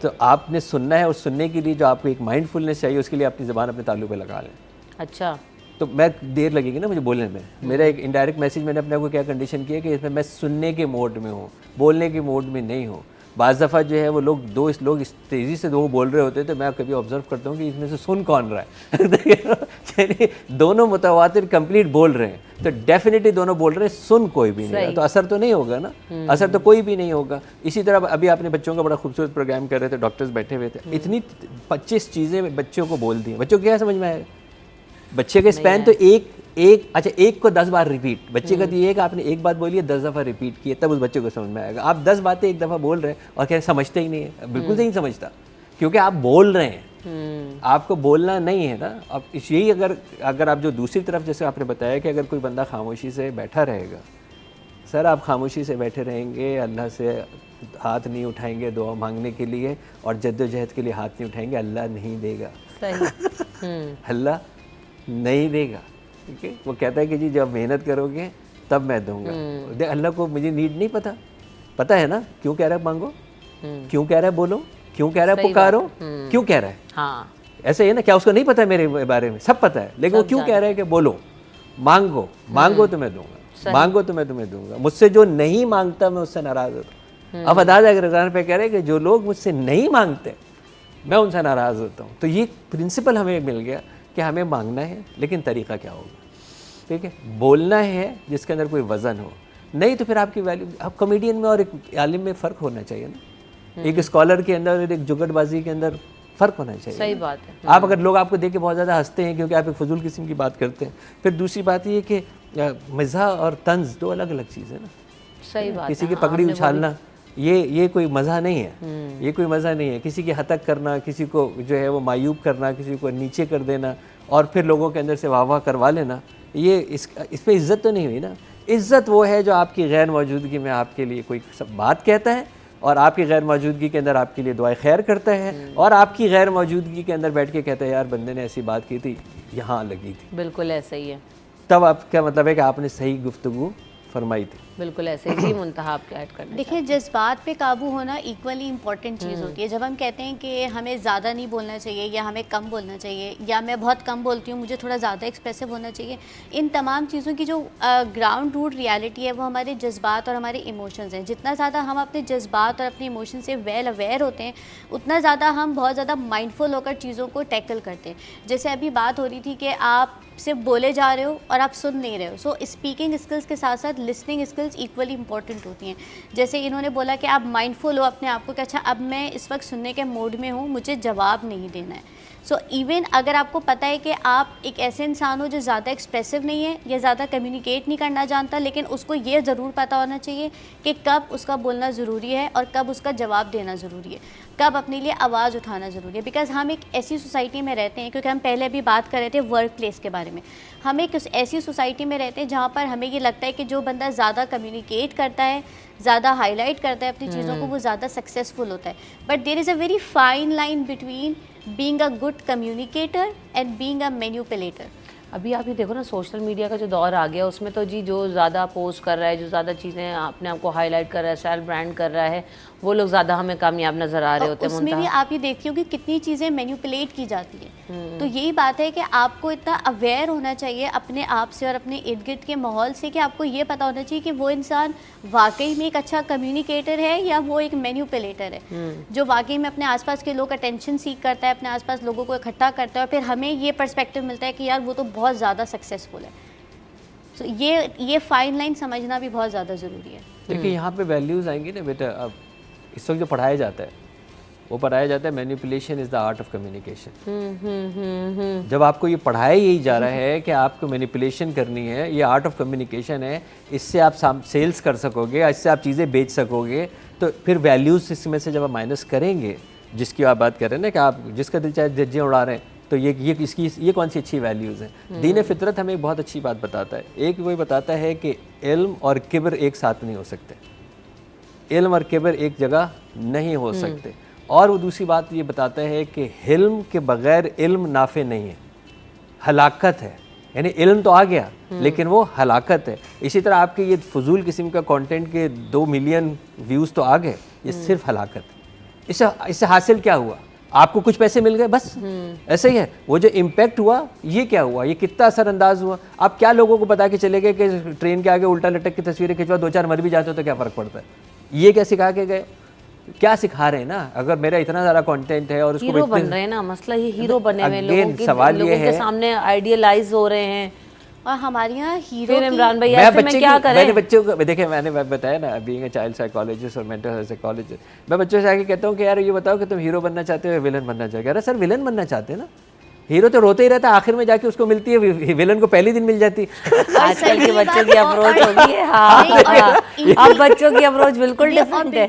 तो आपने सुनना है, और सुनने के लिए जो आपको एक माइंडफुलनेस चाहिए, उसके लिए अपनी ज़बान अपने तालु पे लगा लें। अच्छा, तो मैं देर लगेगी ना मुझे बोलने में, मेरा एक इनडायरेक्ट मैसेज मैंने अपने आप को क्या कंडीशन किया कि इसमें मैं सुनने के मोड में हूँ, बोलने के मोड में नहीं हूँ। बाज़ दफ़ा जो है वो लोग इस तेज़ी से दो बोल रहे होते हैं, तो मैं कभी ऑब्जर्व करता हूँ कि इसमें से सुन कौन रहा है दोनों मुतवातिर कंप्लीट बोल रहे हैं, तो डेफिनेटली दोनों बोल रहे हैं, सुन कोई भी नहीं है, तो असर तो नहीं होगा ना, असर तो कोई भी नहीं होगा। इसी तरह अभी आपने बच्चों का बड़ा खूबसूरत प्रोग्राम कर रहे थे, डॉक्टर्स बैठे हुए थे, इतनी 25 चीज़ें बच्चों को बोल दी, बच्चों को क्या समझ में आएगा? बच्चे का स्पैन तो एक को 10 बार रिपीट, बच्चे का तो ये है कि आपने एक बात बोली है 10 दफ़ा रिपीट किए, तब उस बच्चे को समझ में आएगा। आप 10 बातें एक दफ़ा बोल रहे हैं और कह रहे समझते ही नहीं है, बिल्कुल नहीं समझता, क्योंकि आप बोल रहे हैं, आपको बोलना नहीं है ना। अब यही अगर आप जो दूसरी तरफ, जैसे आपने बताया कि अगर कोई बंदा खामोशी से बैठा रहेगा, सर आप खामोशी से बैठे रहेंगे, अल्लाह से हाथ नहीं उठाएंगे दुआ मांगने के लिए, और जद्दोजहद के लिए हाथ नहीं उठाएंगे, अल्लाह नहीं देगा। सही। अल्लाह नहीं देगा, ठीक है। वो कहता है कि जी जब मेहनत करोगे तब मैं दूंगा। अल्लाह को मुझे नीड नहीं पता है ना, क्यों कह रहा है मांगो, क्यों कह रहा है बोलो, क्यों कह रहा है पुकारो, क्यों कह रहा है। हाँ, ऐसे है ना, क्या उसको नहीं पता है मेरे बारे में? सब पता है, लेकिन वो क्यों कह रहा है कि बोलो, मांगो तो मैं दूंगा, मांगो तो मैं तुम्हें दूंगा। मुझसे जो नहीं मांगता मैं उससे नाराज होता हूँ। अब अदाज अगर पे कह रहे हैं कि जो लोग मुझसे नहीं मांगते मैं उनसे नाराज होता हूँ। तो ये प्रिंसिपल हमें मिल गया कि हमें मांगना है, लेकिन तरीका क्या होगा, ठीक है। बोलना है जिसके अंदर कोई वज़न हो, नहीं तो फिर आपकी वैल्यू, अब कॉमेडियन में और एक आलिम में फ़र्क होना चाहिए ना, एक स्कॉलर के अंदर और एक जुगतबाजी के अंदर फ़र्क होना चाहिए। सही बात है। आप अगर लोग आपको देख के बहुत ज़्यादा हंसते हैं क्योंकि आप एक फजूल किस्म की बात करते हैं, फिर दूसरी बात ये कि मज़ा और तंज दो अलग अलग चीज़ है ना। सही बात। किसी की पगड़ी उछालना ये कोई मज़ा नहीं है, ये कोई मज़ा नहीं है। किसी की हतक करना, किसी को जो है वो मायूब करना, किसी को नीचे कर देना और फिर लोगों के अंदर से वाह वाह करवा लेना, ये इस पर इज़्ज़त तो नहीं हुई ना। इज़्ज़त वो है जो आपकी गैर मौजूदगी में आपके लिए कोई सब बात कहता है और आपकी गैर मौजूदगी के अंदर आपके लिए दुआएं खैर करता है और आपकी गैर मौजूदगी के अंदर बैठ के कहता है यार बंदे ने ऐसी बात की थी, यहाँ लगी थी। बिल्कुल ऐसा ही है। तब आपका मतलब है कि आपने सही गुफ्तगू फरमाई थी। बिल्कुल ऐसे ही। जी मुंतहा आप क्या ऐड करना देखिए, जज्बात पे काबू होना इक्वली इम्पॉर्टेंट चीज़ होती है। जब हम कहते हैं कि हमें ज़्यादा नहीं बोलना चाहिए या हमें कम बोलना चाहिए या मैं बहुत कम बोलती हूँ, मुझे थोड़ा ज़्यादा एक्सप्रेसिव होना चाहिए, इन तमाम चीज़ों की जो ग्राउंड रूट रियलिटी है वो हमारे जज्बात और हमारे इमोशंस हैं। जितना ज़्यादा हम अपने जज्बात और अपने इमोशन से वेल अवेयर होते हैं, उतना ज़्यादा हम बहुत ज़्यादा माइंडफुल होकर चीज़ों को टैकल करते हैं। जैसे अभी बात हो रही थी कि आप सिर्फ बोले जा रहे हो और आप सुन नहीं रहे हो। सो स्पीकिंग स्किल्स के साथ साथ लिसनिंग स्किल्स इक्वली इंपॉर्टेंट होती हैं। जैसे इन्होंने बोला कि आप माइंडफुल हो अपने आप को कि अच्छा अब मैं इस वक्त सुनने के मूड में हूँ, मुझे जवाब नहीं देना है। सो इवन अगर आपको पता है कि आप एक ऐसे इंसान हो जो ज़्यादा एक्सप्रेसिव नहीं है या ज़्यादा कम्युनिकेट नहीं करना जानता, लेकिन उसको ये ज़रूर पता होना चाहिए कि कब उसका बोलना ज़रूरी है और कब उसका जवाब देना ज़रूरी है, कब अपने लिए आवाज़ उठाना ज़रूरी है। बिकॉज़ हम एक ऐसी सोसाइटी में रहते हैं, क्योंकि हम पहले भी बात कर रहे थे वर्क प्लेस के बारे में, हम एक ऐसी सोसाइटी में रहते हैं जहाँ पर हमें ये लगता है कि जो बंदा ज़्यादा कम्युनिकेट करता है, ज़्यादा हाईलाइट करता है अपनी चीज़ों को, वो ज़्यादा सक्सेसफुल होता है। But there is a very fine line between being a good communicator and being a manipulator. अभी आप ये देखो ना, सोशल मीडिया का जो दौर आ गया उसमें तो जी जो ज़्यादा पोस्ट कर रहा है, जो ज़्यादा चीज़ें अपने आप को हाईलाइट कर रहा है, सेल्फ ब्रांड कर रहा है, वो लोग ज़्यादा हमें कामयाब नज़र आ रहे होते हैं। उसमें भी आप ये देखती हो कि कितनी चीज़ें मैनिपुलेट की जाती है। तो यही बात है कि आपको इतना अवेयर होना चाहिए अपने आप से और अपने इर्द गिर्द के माहौल से कि आपको ये पता होना चाहिए कि वो इंसान वाकई में एक अच्छा कम्युनिकेटर है या वो एक मैनिपुलेटर है, जो वाकई में अपने आसपास के लोग अटेंशन सीख करता है, अपने आसपास लोगों को इकट्ठा करता है और फिर हमें ये पर्सपेक्टिव मिलता है कि यार वो तो बहुत ज़्यादा सक्सेसफुल है। सो ये फाइन लाइन समझना भी बहुत ज़्यादा ज़रूरी है। देखिए यहाँ पे वैल्यूज़ आएंगी ना बेटा। अब इस वक्त जो पढ़ाया जाता है वो पढ़ाया जाता है manipulation is the art of communication. जब आपको ये पढ़ाया यही जा रहा है कि आपको मैनिपुलेशन करनी है, ये आर्ट ऑफ कम्युनिकेशन है, इससे आप सेल्स कर सकोगे, इससे आप चीज़ें बेच सकोगे, तो फिर वैल्यूज़ इसमें से जब आप माइनस करेंगे, जिसकी आप बात कर रहे हैं ना कि आप जिसका दिल चाहे धज्जियाँ उड़ा रहे हैं, तो ये कौन सी अच्छी वैल्यूज़ हैं। दीन फितरत हमें एक बहुत अच्छी बात बताता है। एक वही बताता है कि इल्म और किब्र एक साथ नहीं हो सकते, इल्म और किब्र एक जगह नहीं हो सकते। और वो दूसरी बात ये बताता है कि हिल्म के बग़ैर इल्म नाफे नहीं है, हलाकत है। यानी इल्म तो आ गया लेकिन वो हलाकत है। इसी तरह आपके ये फजूल किस्म का कंटेंट के 2 मिलियन व्यूज़ तो आ गए, ये सिर्फ हलाकत है। इससे हासिल क्या हुआ? आपको कुछ पैसे मिल गए, बस ऐसे ही है। वो जो इम्पैक्ट हुआ, ये क्या हुआ, ये कितना असरअंदाज हुआ। आप क्या लोगों को बता के चले गए कि ट्रेन के आगे उल्टा लटक की तस्वीरें खिंचवा, 2-4 मर भी जाते हो तो क्या फ़र्क पड़ता है? ये क्या सिखा के गए? क्या सिखा रहे हैं ना। अगर मेरा इतना ज़्यादा कंटेंट है और उसको हीरो बन रहे हैं ना, मसला ये हीरो बने हुए लोगों के सामने आइडियलाइज हो रहे हैं। और हमारे यहाँ हीरो इमरान भाई ऐसे में क्या करें? मैंने बच्चों को देखिए, मैंने बताया ना, बीइंग अ चाइल्ड साइकोलॉजिस्ट और मेंटल हेल्थ साइकोलॉजिस्ट, मैं बच्चों से आके कहता हूँ कि यार ये बताओ कि तुम हीरो बनना चाहते हो या विलन बनना चाहते हो? अरे सर विलन बनना चाहते हैं ना। हीरो तो रोते ही रहता है, आखिर में जाके उसको मिलती है, विलन को पहले दिन मिल जाती है। आजकल के बच्चों की अप्रोच होगी है। अब बच्चों की अप्रोच बिल्कुल डिफरेंट है।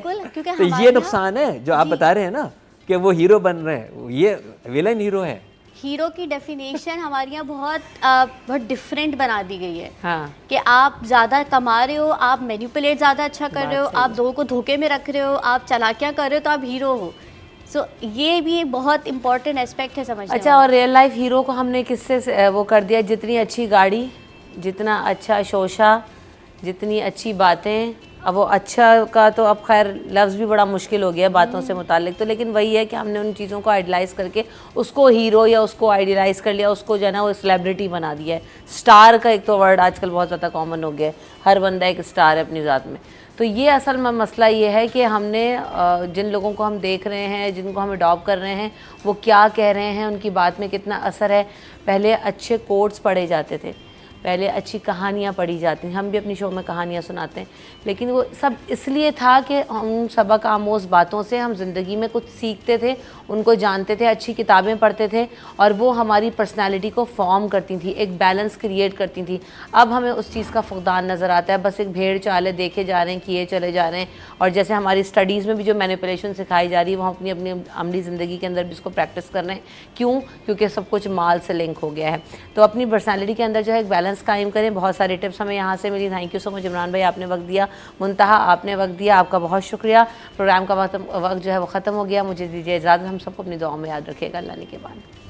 तो ये नुकसान है जो आप बता रहे हैं ना कि वो हीरो बन रहे हैं, ये विलन हीरो है। हीरो की डेफिनेशन हमारे यहाँ बहुत डिफरेंट बना दी गई है। हाँ। कि आप ज़्यादा कमा रहे हो, आप मैनिपुलेट ज़्यादा अच्छा कर रहे हो, आप लोगों को धोखे में रख रहे हो, आप चालाकियाँ कर रहे हो, तो आप हीरो हो। सो ये भी एक बहुत इंपॉर्टेंट एस्पेक्ट है समझने। अच्छा, और रियल लाइफ हीरो को हमने किससे वो कर दिया? जितनी अच्छी गाड़ी, जितना अच्छा शोशा, जितनी अच्छी बातें। अब वो अच्छा का तो अब खैर लफ्ज़ भी बड़ा मुश्किल हो गया बातों से मुतालिक, तो लेकिन वही है कि हमने उन चीज़ों को आइडलाइज़ करके उसको हीरो या उसको आइडियलाइज़ कर लिया, उसको जो है ना वो सेलिब्रिटी बना दिया है। स्टार का एक तो वर्ड आजकल बहुत ज़्यादा कॉमन हो गया है, हर बंदा एक स्टार है अपनी ज़ात में। तो ये असल में मसला ये है कि हमने जिन लोगों को हम देख रहे हैं, जिनको हम अडॉप्ट कर रहे हैं, वो क्या कह रहे हैं, उनकी बात में कितना असर है। पहले अच्छे कोट्स पढ़े जाते थे, पहले अच्छी कहानियाँ पढ़ी जाती, हम भी अपनी शो में कहानियाँ सुनाते हैं, लेकिन वो सब इसलिए था कि हम सबक आमोज़ बातों से हम ज़िंदगी में कुछ सीखते थे, उनको जानते थे, अच्छी किताबें पढ़ते थे और वो हमारी पर्सनालिटी को फॉर्म करती थी, एक बैलेंस क्रिएट करती थी। अब हमें उस चीज़ का फुकदान नज़र आता है, बस एक भेड़ चाल है, देखे जा रहे हैं, किए चले जा रहे हैं। और जैसे हमारी स्टडीज़ में भी जो मैनिपुलेशन सिखाई जा रही है, वो हम अपनी अमली ज़िंदगी के अंदर भी इसको प्रैक्टिस कर रहे हैं। क्यों? क्योंकि सब कुछ माल से लिंक हो गया है। तो अपनी पर्सनैलिटी के अंदर जो है एक बैलेंस कायम करें। बहुत सारी टिप्स हमें यहाँ से मिली। Thank you so much Imran भाई, आपने वक्त दिया, मुंतहा आपने वक्त दिया, आपका बहुत शुक्रिया। प्रोग्राम का वक्त जो है वो ख़त्म हो गया, मुझे दीजिए इजाज़त। हम सबको अपनी दुआओं में याद रखिएगा। अल्लाह ने के बाद।